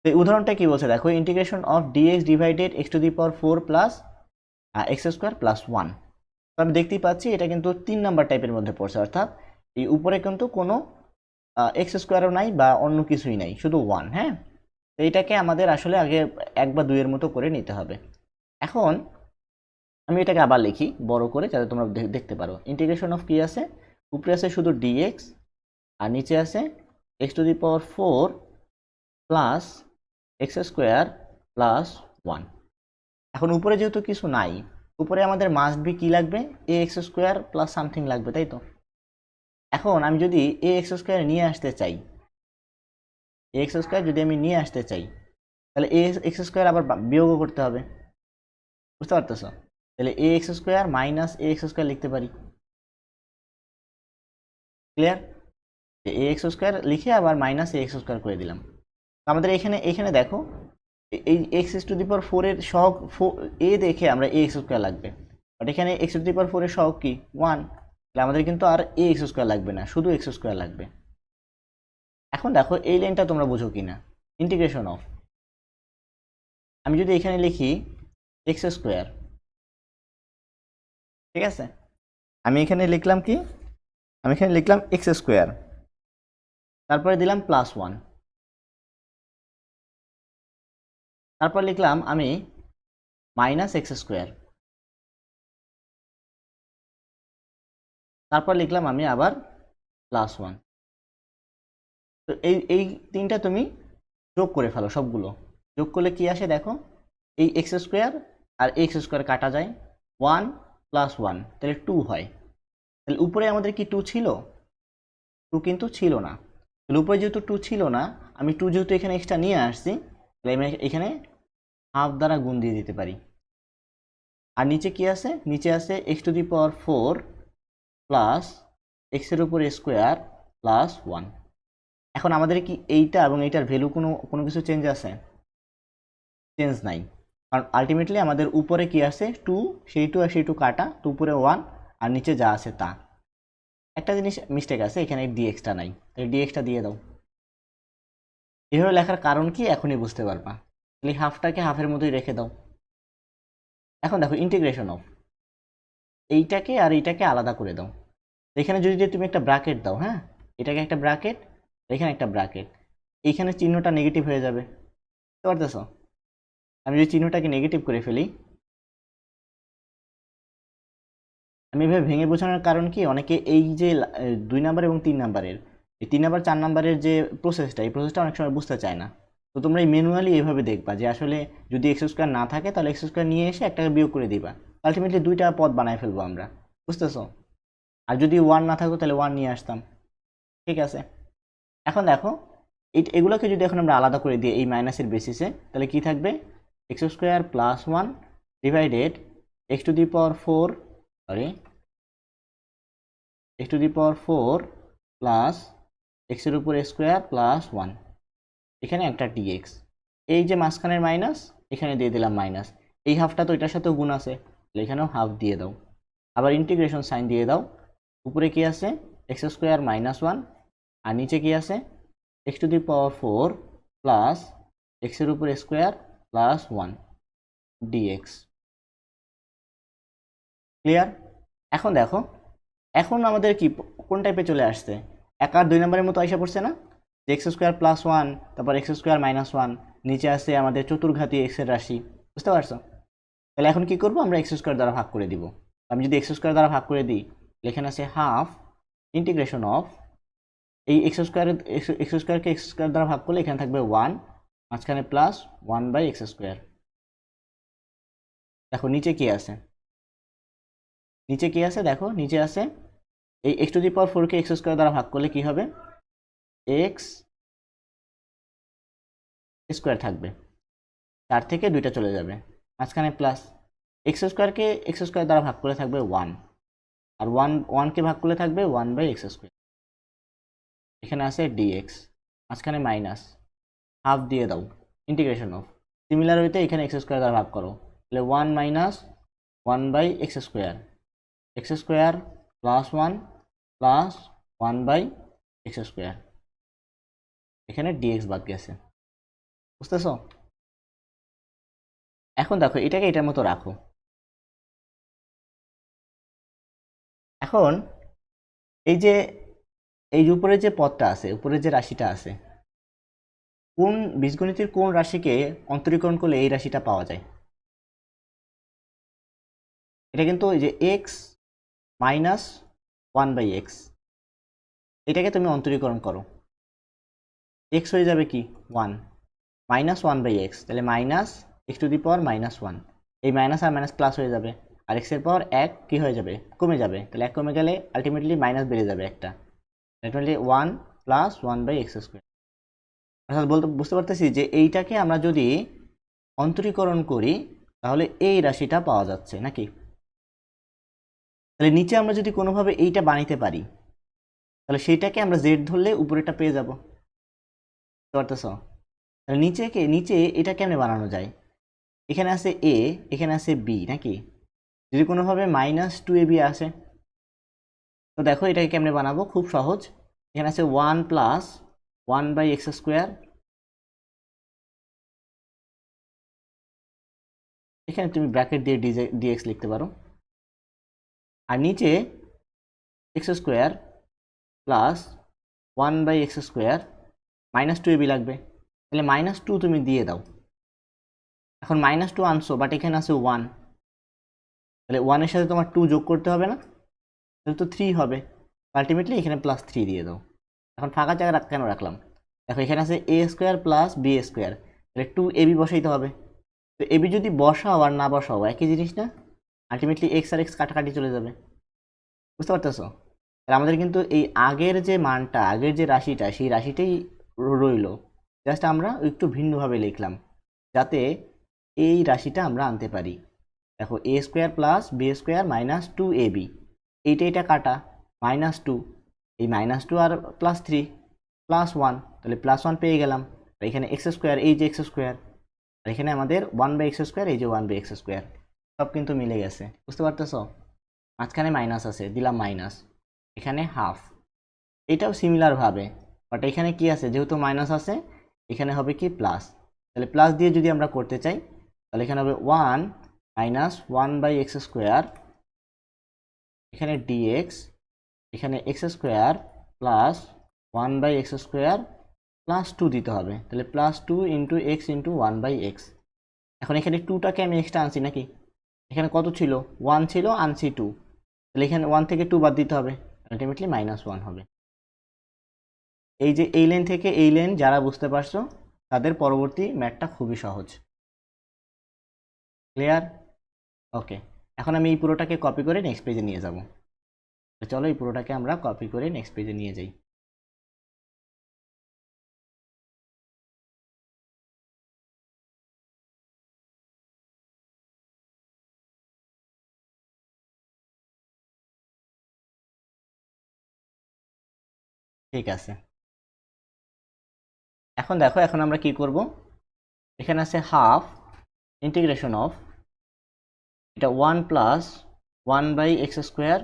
A: তো এই উদাহরণটা কি বলছে দেখো, integration of dx divided x to the power 4 plus x square plus 1। তো আমি দেখতেই পাচ্ছি এটা কিন্তু 3 নাম্বার টাইপের মধ্যে পড়ছে, অর্থাৎ এই উপরে কিন্তু কোনো এক্স স্কোয়ারও নাই বা অন্য কিছুই নাই, শুধু 1, হ্যাঁ। তো এটাকে আমাদের আসলে আগে 1 বা 2 এর মতো করে নিতে হবে। এখন আমি এটাকে আবার লিখি বড় করে যাতে তোমরা দেখতে পারো। ইন্টিগ্রেশন অফ কি আছে, উপরে আছে শুধু ডিএক্স আর নিচে আছে x to the power 4 plus x square plus 1। এখন উপরে যেহেতু কিছু নাই, উপরে আমাদের মাস্ট বি কি লাগবে, এ এক্স স্কোয়ার প্লাস সামথিং লাগবে, তাই তো। এখন আমি যদি এ এক্স স্কোয়ার নিয়ে আসতে চাই, এ এক্স স্কোয়ার যদি আমি নিয়ে আসতে চাই, তাহলে এ এক্স স্কোয়ার আবার বিয়োগও করতে হবে, বুঝতে পারতেছো। তাহলে এ x square minus a x square লিখতে পারি, ক্লিয়ার। এ এক্স স্কোয়ার লিখে আবার মাইনাস এ এক্স স্কোয়ার করে দিলাম। আমাদের এখানে দেখো এই এক্স টু দি পাওয়ার 4 এর সহগ এ দেখে আমরা এ এক্স স্কোয়ার লাগবে, বাট এখানে এক্স টু দি পাওয়ার 4 এর সহগ কি 1, তাহলে আমাদের কিন্তু আর এ এক্স স্কোয়ার লাগবে না, শুধু এক্স স্কোয়ার লাগবে। এখন দেখো এই লাইনটা তোমরা বুঝো কিনা, ইন্টিগ্রেশন অফ, আমি যদি এখানে লিখি এক্স স্কোয়ার, ঠিক আছে, আমি এখানে লিখলাম কি, আমি এখানে লিখলাম এক্স স্কোয়ার, তারপরে দিলাম প্লাস 1, তারপর লিখলাম আমি মাইনাস এক্স স্কোয়ার, তারপর লিখলাম আমি আবার প্লাস 1। তো এই তিনটা তুমি যোগ করে ফেলো, সবগুলো যোগ করলে কি আসে দেখো, এই এক্স স্কোয়ার আর এক্স স্কোয়ার কাটা যায়, 1 প্লাস 1 তাহলে 2 হয়, তাহলে উপরে আমাদের কি 2 ছিল? 2 কিন্তু ছিল না। তাহলে উপরে যেহেতু 2 ছিল না, আমি 2 যেহেতু এখানে এক্সট্রা নিয়ে আসছি, তাহলে আমি এখানে হাফ দ্বারা গুণ দিয়ে দিতে পারি। আর নিচে কি আছে? নিচে আছে x⁴ প্লাস এক্সের উপর স্কোয়ার প্লাস 1। এখন আমাদের কি এইটা এবং এইটার ভ্যালু কোনো কিছু চেঞ্জ আছে? চেঞ্জ নাই, কারণ আলটিমেটলি আমাদের উপরে কি আছে? 2, সেই 2 আর সেই 2 কাটা, তো উপরে 1 আর নিচে যা আছে তা। একটা জিনিস মিস্টেক আছে, এখানে ডিএক্সটা নাই, তাহলে ডিএক্সটা দিয়ে দাও। এভাবে লেখার কারণ কি এখনই বুঝতে পারবা। তাহলে হাফটাকে হাফের মতোই রেখে দাও। এখন দেখো ইন্টিগ্রেশন অফ এইটাকে আর এইটাকে আলাদা করে দাও। এখানে যদি তুমি একটা ব্র্যাকেট দাও, হ্যাঁ, এটাকে একটা ব্র্যাকেট, এখানে একটা ব্র্যাকেট, এইখানে চিহ্নটা নেগেটিভ হয়ে যাবে, বুঝতে পারতেছো? আমি যদি চিহ্নটাকে নেগেটিভ করে ফেলি, আমি এভাবে ভেঙে বোঝানোর কারণ কি, অনেকে এই যে 2 নাম্বার এবং 3 নাম্বারের, এই 3 নাম্বার 4 নাম্বারের যে প্রসেসটা, এই প্রসেসটা অনেক সময় বুঝতে চায় না। তো তোমরা এই ম্যানুয়ালি এইভাবে দেখবা যে আসলে যদি এক্স স্কোয়ার না থাকে তাহলে এক্স স্কোয়ার নিয়ে এসে একটাকে বিয়োগ করে দিবা, আলটিমেটলি 2টা পদ বানায় ফেলবো আমরা, বুঝতেছো? আর যদি 1 না থাকতো তাহলে 1 নিয়ে আসতাম, ঠিক আছে? এখন দেখো এগুলোকে যদি এখন আমরা আলাদা করে দিই এই মাইনাসের বেসিসে, তাহলে কি থাকবে? X square plus 1 divided x⁴ sorry x⁴ plus এক্সের উপর স্কোয়ার প্লাস 1, এখানে একটা ডিএক্স, এই যে মাঝখানের মাইনাস এখানে দিয়ে দিলাম মাইনাস, এই হাফটা তো এটার সাথেও গুণ আছে, তাহলে এখানেও হাফ দিয়ে দাও। আবার ইন্টিগ্রেশন সাইন দিয়ে দাও। উপরে কি আছে? x² - 1, আর নিচে কি আছে? x⁴ প্লাস এক্সের উপর স্কোয়ার প্লাস 1 ডিএক্স। ক্লিয়ার? এখন দেখো, এখন আমাদের কি কোন টাইপে চলে আসছে? 1 আর 2 নম্বরের মতো আইসা পড়ছে না? যে x² + 1, তারপর x² - 1, নিচে আছে আমাদের চতুর্ঘাতী x এর রাশি, বুঝতে পারছো? তাহলে এখন কি করব? আমরা x² দ্বারা ভাগ করে দিব। আমি যদি x² দ্বারা ভাগ করে দিই, এখানে আছে হাফ ইন্টিগ্রেশন অফ এই x²কে x² দ্বারা ভাগ করলে এখানে থাকবে 1, মাঝখানে প্লাস 1/x²। দেখো নিচে কি আছে? নিচে কি আছে দেখো, নিচে আছে এই x⁴ কে x² দ্বারা ভাগ করলে কি হবে? x² থাকবে, 4 থেকে 2টা চলে যাবে, মাঝখানে প্লাস x² কে x² দ্বারা ভাগ করলে থাকবে 1, আর 1 কে ভাগ করলে থাকবে 1/x²। এখানে আছে dx, মাঝখানে মাইনাস, হাফ দিয়ে দাও, ইন্টিগ্রেশন অফ সিমিলার হইতে এখানে x² দ্বারা ভাগ করো, তাহলে 1 - 1/x², x² plus 1 plus 1/x², এখানে dx বাদ গেছে, বুঝতেছো? এখন দেখো এটাকে এটার মতো রাখো। এখন এই যে উপরে যে পদটা আছে, উপরে যে রাশিটা আছে, কোন বীজগণিতের কোন রাশিকে অন্তরীকরণ করলে এই রাশিটা পাওয়া যায়? এটা কিন্তু এই যে x - 1/x, এটাকে তুমি অন্তরীকরণ করো, x হয়ে যাবে কি 1 -1/x, তাহলে মাইনাস x⁴ - 1, এই মাইনাস আর মাইনাস প্লাস হয়ে যাবে, আর x এর পাওয়ার 1 কি হয়ে যাবে? কমে যাবে, তাহলে 1 কমে গেলে আলটিমেটলি মাইনাস বেড়ে যাবে একটা, আলটিমেটলি 1 প্লাস 1/x²। অর্থাৎ বুঝতে পারতেছি যে এইটাকে আমরা যদি অন্তরীকরণ করি তাহলে এই রাশিটা পাওয়া যাচ্ছে নাকি? তাহলে নিচে আমরা যদি কোনোভাবে এইটা বানাইতে পারি, তাহলে সেইটাকে আমরা z ধরলে উপরেটা পেয়ে যাব, বুঝতে পারতেছো? তাহলে নিচে এটা কেমনে বানানো যায়? এখানে আছে a, এখানে আছে b নাকি? যদি কোনোভাবে -2ab আসে, তো দেখো এটাকে কেমনে বানাবো? খুব সহজ। এখানে আছে 1 প্লাস 1/x², এখানে তুমি ব্র্যাকেট দিয়ে dx লিখতে পারো, আর নিচে x² প্লাস 1/x², -2ab লাগবে, তাহলে -2 তুমি দিয়ে দাও। এখন -2 আনছো, বাট এখানে আছে 1, তাহলে 1 এর সাথে তোমার 2 যোগ করতে হবে না? তাহলে তো 3 হবে, আলটিমেটলি এখানে +3 দিয়ে দাও। এখন ফাঁকা জায়গা কেন রাখলাম? দেখো এখানে আছে a² প্লাস b², তাহলে 2ab বসাইতে হবে। তো ab যদি বসাও আর না বসাও একই জিনিস না? আলটিমেটলি x আর x কাটাকাটি চলে যাবে, বুঝতে পারতেছো? তাহলে আমাদের কিন্তু এই আগের যে মানটা, আগের যে রাশিটা, সেই রাশিটাই রইলো, জাস্ট আমরা একটু ভিন্নভাবে লিখলাম যাতে এই রাশিটা আমরা আনতে পারি। দেখো a square plus b square minus 2ab, এইটা কাটা, -2, এই -2 আর +3 +1, তাহলে +1 পেয়ে গেলাম। আর এখানে এক্স স্কোয়ার, এই যে এক্স স্কোয়ার, আর এখানে আমাদের 1/x স্কোয়ার, এই যে 1/x স্কোয়ার, সব কিন্তু মিলে গেছে। বুঝতে পারতেছো? মাঝখানে মাইনাস আছে, দিলাম মাইনাস, এখানে হাফ। এটাও সিমিলারভাবে, বাট এখানে কি আছে, যেহেতু মাইনাস আছে এখানে হবে কি প্লাস। তাহলে প্লাস দিয়ে যদি আমরা করতে চাই তাহলে এখানে হবে 1 মাইনাস 1/x স্কোয়ার, এখানে dx, এখানে x square plus 1/x square plus 2 দিতে হবে, তাহলে +2 ইন্টু এক্স ইন্টু 1/x। এখন এখানে 2টাকে আমি এক্সট্রা আনছি নাকি, এখানে কত ছিল, 1 ছিল, আনছি 2, তাহলে এখানে 1 থেকে 2 বাদ দিতে হবে, আলটিমেটলি -1 হবে। এই যে এই লাইন থেকে এই লাইন যারা বুঝতে পারছো তাদের পরবর্তী ম্যাথটা খুবই সহজ। ক্লিয়ার? ওকে, এখন আমি এই পুরোটাকে কপি করে নেক্সট পেজে নিয়ে যাব। চলো এই পুরোটাকে আমরা কপি করে নেক্সট পেজে নিয়ে যাই। ঠিক আছে, এখন দেখো, এখন আমরা কি করব, এখানে আছে হাফ ইন্টিগ্রেশন অফ, এটা 1 প্লাস 1/x স্কোয়ার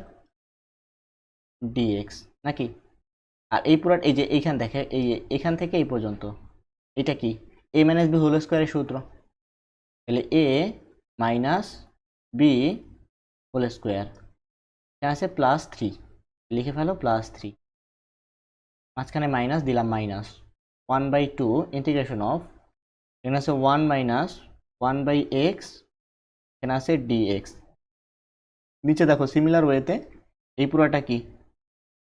A: ডিএক্স নাকি। আর এই পুরো এই যে এইখান দেখে, এই এখান থেকে এই পর্যন্ত এটা কি, a মাইনাস বি হোল স্কোয়ারের সূত্র, তাহলে a minus b whole square, এখানে আছে +3, লিখে ফেলো +3, মাঝখানে মাইনাস, দিলাম -1/2 ইন্টিগ্রেশন অফ, এখানে আছে 1 মাইনাস 1/x, এখানে আছে dx। নিচে দেখো সিমিলার ওয়েতে এই পুরোটা কি,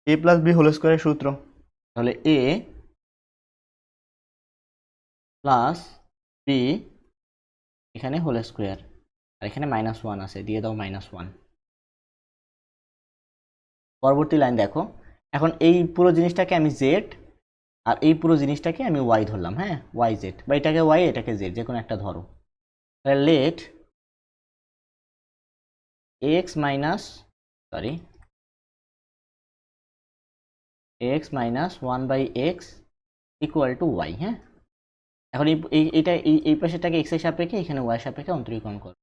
A: a প্লাস বি হোল স্কোয়ারের সূত্র, তাহলে a প্লাস বি এখানে হোল স্কোয়ার, আর এখানে -1 আছে, দিয়ে দাও -1। পরবর্তী লাইন দেখো, এখন এই পুরো জিনিসটাকে আমি জেড আর এই পুরো জিনিসটাকে আমি ওয়াই ধরলাম, হ্যাঁ ওয়াই জেড, বা এটাকে ওয়াই এটাকে জেড, যে কোনো একটা ধরো। তাহলে let x minus, sorry, x minus 1/x equal to y. হ্যাঁ, এখন এইটা এই পাশেটাকে এক্স এর সাপেক্ষে, এখানে ওয়াই সাপেক্ষে অন্তরীকরণ করো,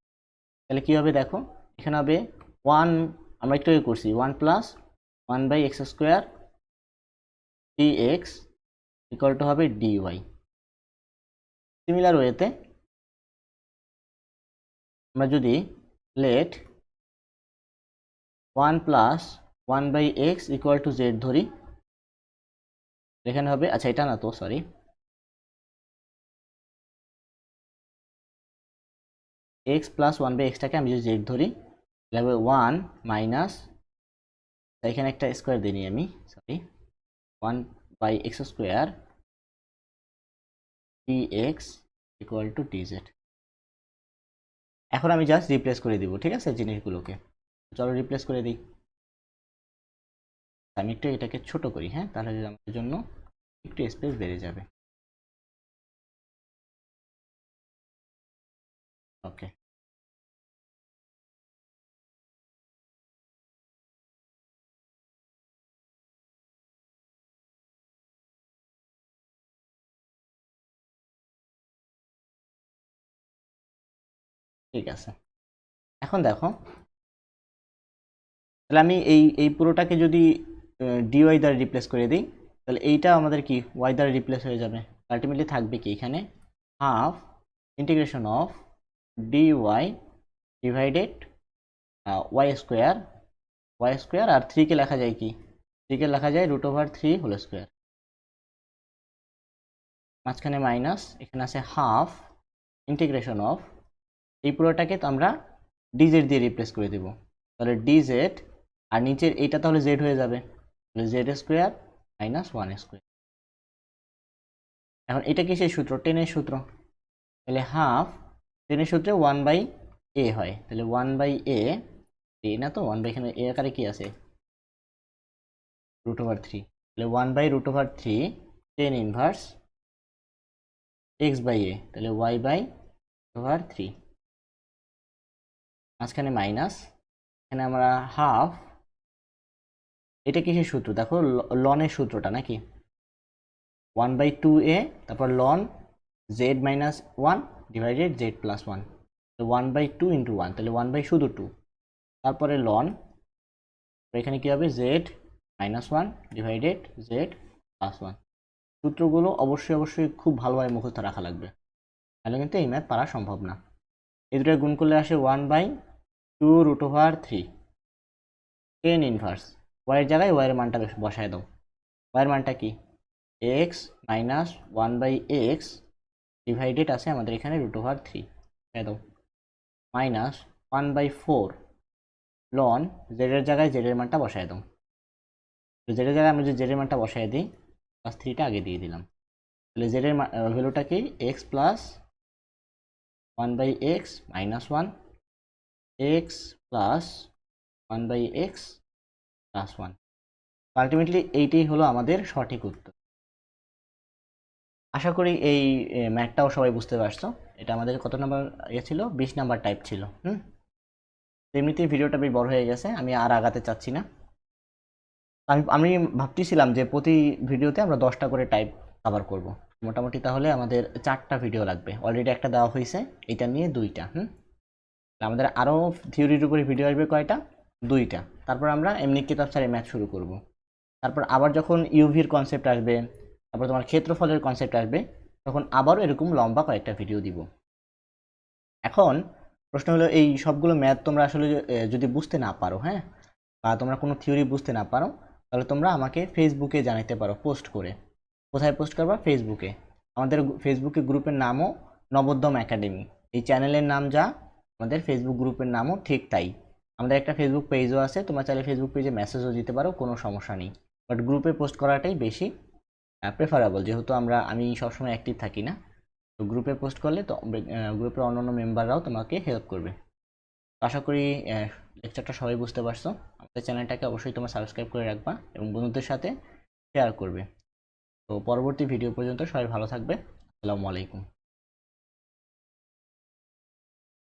A: তাহলে কি হবে দেখো, এখানে হবে 1, আমরা একটু করছি 1 plus 1/x square dx equal to হবে ডিওয়াই। সিমিলার ওয়েতে আমরা যদি let 1 plus 1/x equal to z ধরি, এখানে হবে, আচ্ছা এটা না তো, সরি, এক্স প্লাস 1/xটাকে আমি যদি জেড ধরি তাহলে হবে 1 মাইনাস, এখানে একটা স্কোয়ার দিই আমি, sorry, 1/x square dx equal two dz। এখন আমি জাস্ট রিপ্লেস করে দিব, ঠিক আছে জিনিসগুলোকে, চলো রিপ্লেস করে দিই। আমি একটু এটাকে ছোট করি, হ্যাঁ, তাহলে আমাদের জন্য একটু স্পেস বেড়ে যাবে। ওকে, ঠিক আছে। এখন দেখো, তাহলে আমি এই এই পুরোটাকে যদি ডিওয়াই দ্বারা রিপ্লেস করে দিই, তাহলে এইটা আমাদের কি ওয়াই দ্বারা রিপ্লেস হয়ে যাবে। আলটিমেটলি থাকবে কি এখানে, half integration of dy divided y square, আর 3কে লেখা যায় কি, 3কে লেখা যায় √3 হোল স্কোয়ার, মাঝখানে মাইনাস, এখানে আছে হাফ ইন্টিগ্রেশন অফ, এই পুরোটাকে তো আমরা ডিজেড দিয়ে রিপ্লেস করে দেব, তাহলে ডিজেড, আর নিচের এইটা তাহলে জেড হয়ে যাবে, তাহলে জেড স্কোয়ার মাইনাস 1 স্কোয়ার। এখন এটা কিসের সূত্র, টেনের সূত্র, তাহলে হাফ, টেনের সূত্রে 1/a হয়, তাহলে 1/a, এ না তো 1/, এখানে এ আকারে কি আছে, √3, তাহলে 1/√3 tan ইনভার্স x/a, তাহলে y/√3, মাঝখানে মাইনাস, এখানে আমরা হাফ, এটা কিসের সূত্র দেখো, লনের সূত্রটা নাকি, 1/2a, তারপর loan z-1 divided z+1, 1/2 into 1, তাহলে 1 শুধু 2, তারপরে লন, এখানে কি হবে z-1 ডিভাইডেড z+1। সূত্রগুলো অবশ্যই খুব ভালোভাবে মুখস্থ রাখা লাগবে, তাহলে কিন্তু এই ম্যাথ পারা সম্ভব না। এই দুটো গুণ করলে আসে 1/2√3 tan ইনভার্স, ওয়াই এর জায়গায় ওয়াই এর মানটা বসায় দাও, ওয়াই এর মানটা কি x মাইনাস 1/x ডিভাইডেড আছে আমাদের এখানে √3, দাও মাইনাস 1/4 লন জেড এর জায়গায় জেড এর মানটা বসায় দাও, জেড এর জায়গায় আমি যদি জেড এর মানটা বসায় দিই +3টা আগে দিয়ে দিলাম, তাহলে জেড এর ভ্যালুটা কি x plus 1/x minus 1, x plus 1/x plus 1। Ultimately এইটাই হলো আমাদের সঠিক উত্তর। আশা করি এই ম্যাথটাও সবাই বুঝতে পারছো। এটা আমাদের কত নাম্বার ছিল, 20 নাম্বার টাইপ ছিল। এমনিতেই ভিডিওটা বেশ বড় হয়ে গেছে, আমি আর আগাতে চাচ্ছি না। আমি ভাবতেছিলাম যে প্রতি ভিডিওতে আমরা 10টা করে টাইপ কভার করব মোটামুটি, তাহলে আমাদের 4টা ভিডিও লাগবে। অলরেডি একটা দেওয়া হয়েছে, এটা নিয়ে 2টা। আমাদের আরও থিওরির উপরে ভিডিও আসবে কয়টা, 2টা। তারপর আমরা এমনি কিতাব ছাড়ে ম্যাথ শুরু করব। তারপর আবার যখন ইউভির কনসেপ্ট আসবে, তারপর তোমার ক্ষেত্রফলের কনসেপ্ট আসবে, তখন আবারও এরকম লম্বা কয়েকটা ভিডিও দিব। এখন প্রশ্ন হলো, এই সবগুলো ম্যাথ তোমরা আসলে যদি বুঝতে না পারো, বা তোমরা কোনো থিওরি বুঝতে না পারো, তাহলে তোমরা আমাকে ফেসবুকে জানাতে পারো পোস্ট করে। কোথায় পোস্ট করবা, ফেসবুকে। আমাদের ফেসবুকে গ্রুপের নামও নবোদ্যম একাডেমি, এই চ্যানেলের নাম যা, আমাদের ফেসবুক গ্রুপের নামও ঠিক তাই। আমাদের একটা ফেসবুক পেজও আছে, তোমরা চাইলে ফেসবুক পেজে মেসেজও দিতে পারো, কোনো সমস্যা নেই। বাট গ্রুপে পোস্ট করাটাই বেশি প্রেফারেবল, যেহেতু আমি সবসময় অ্যাক্টিভ থাকি না। তো গ্রুপে পোস্ট করলে তো গ্রুপের অন্যান্য মেম্বাররাও তোমাকে হেল্প করবে। আশা করি লেকচারটা সবাই বুঝতে পারছো। আমাদের চ্যানেলটাকে অবশ্যই তোমরা সাবস্ক্রাইব করে রাখবা এবং বন্ধুদের সাথে শেয়ার করবে। তো পরবর্তী ভিডিও পর্যন্ত সবাই ভালো থাকবে। আসসালামু আলাইকুম।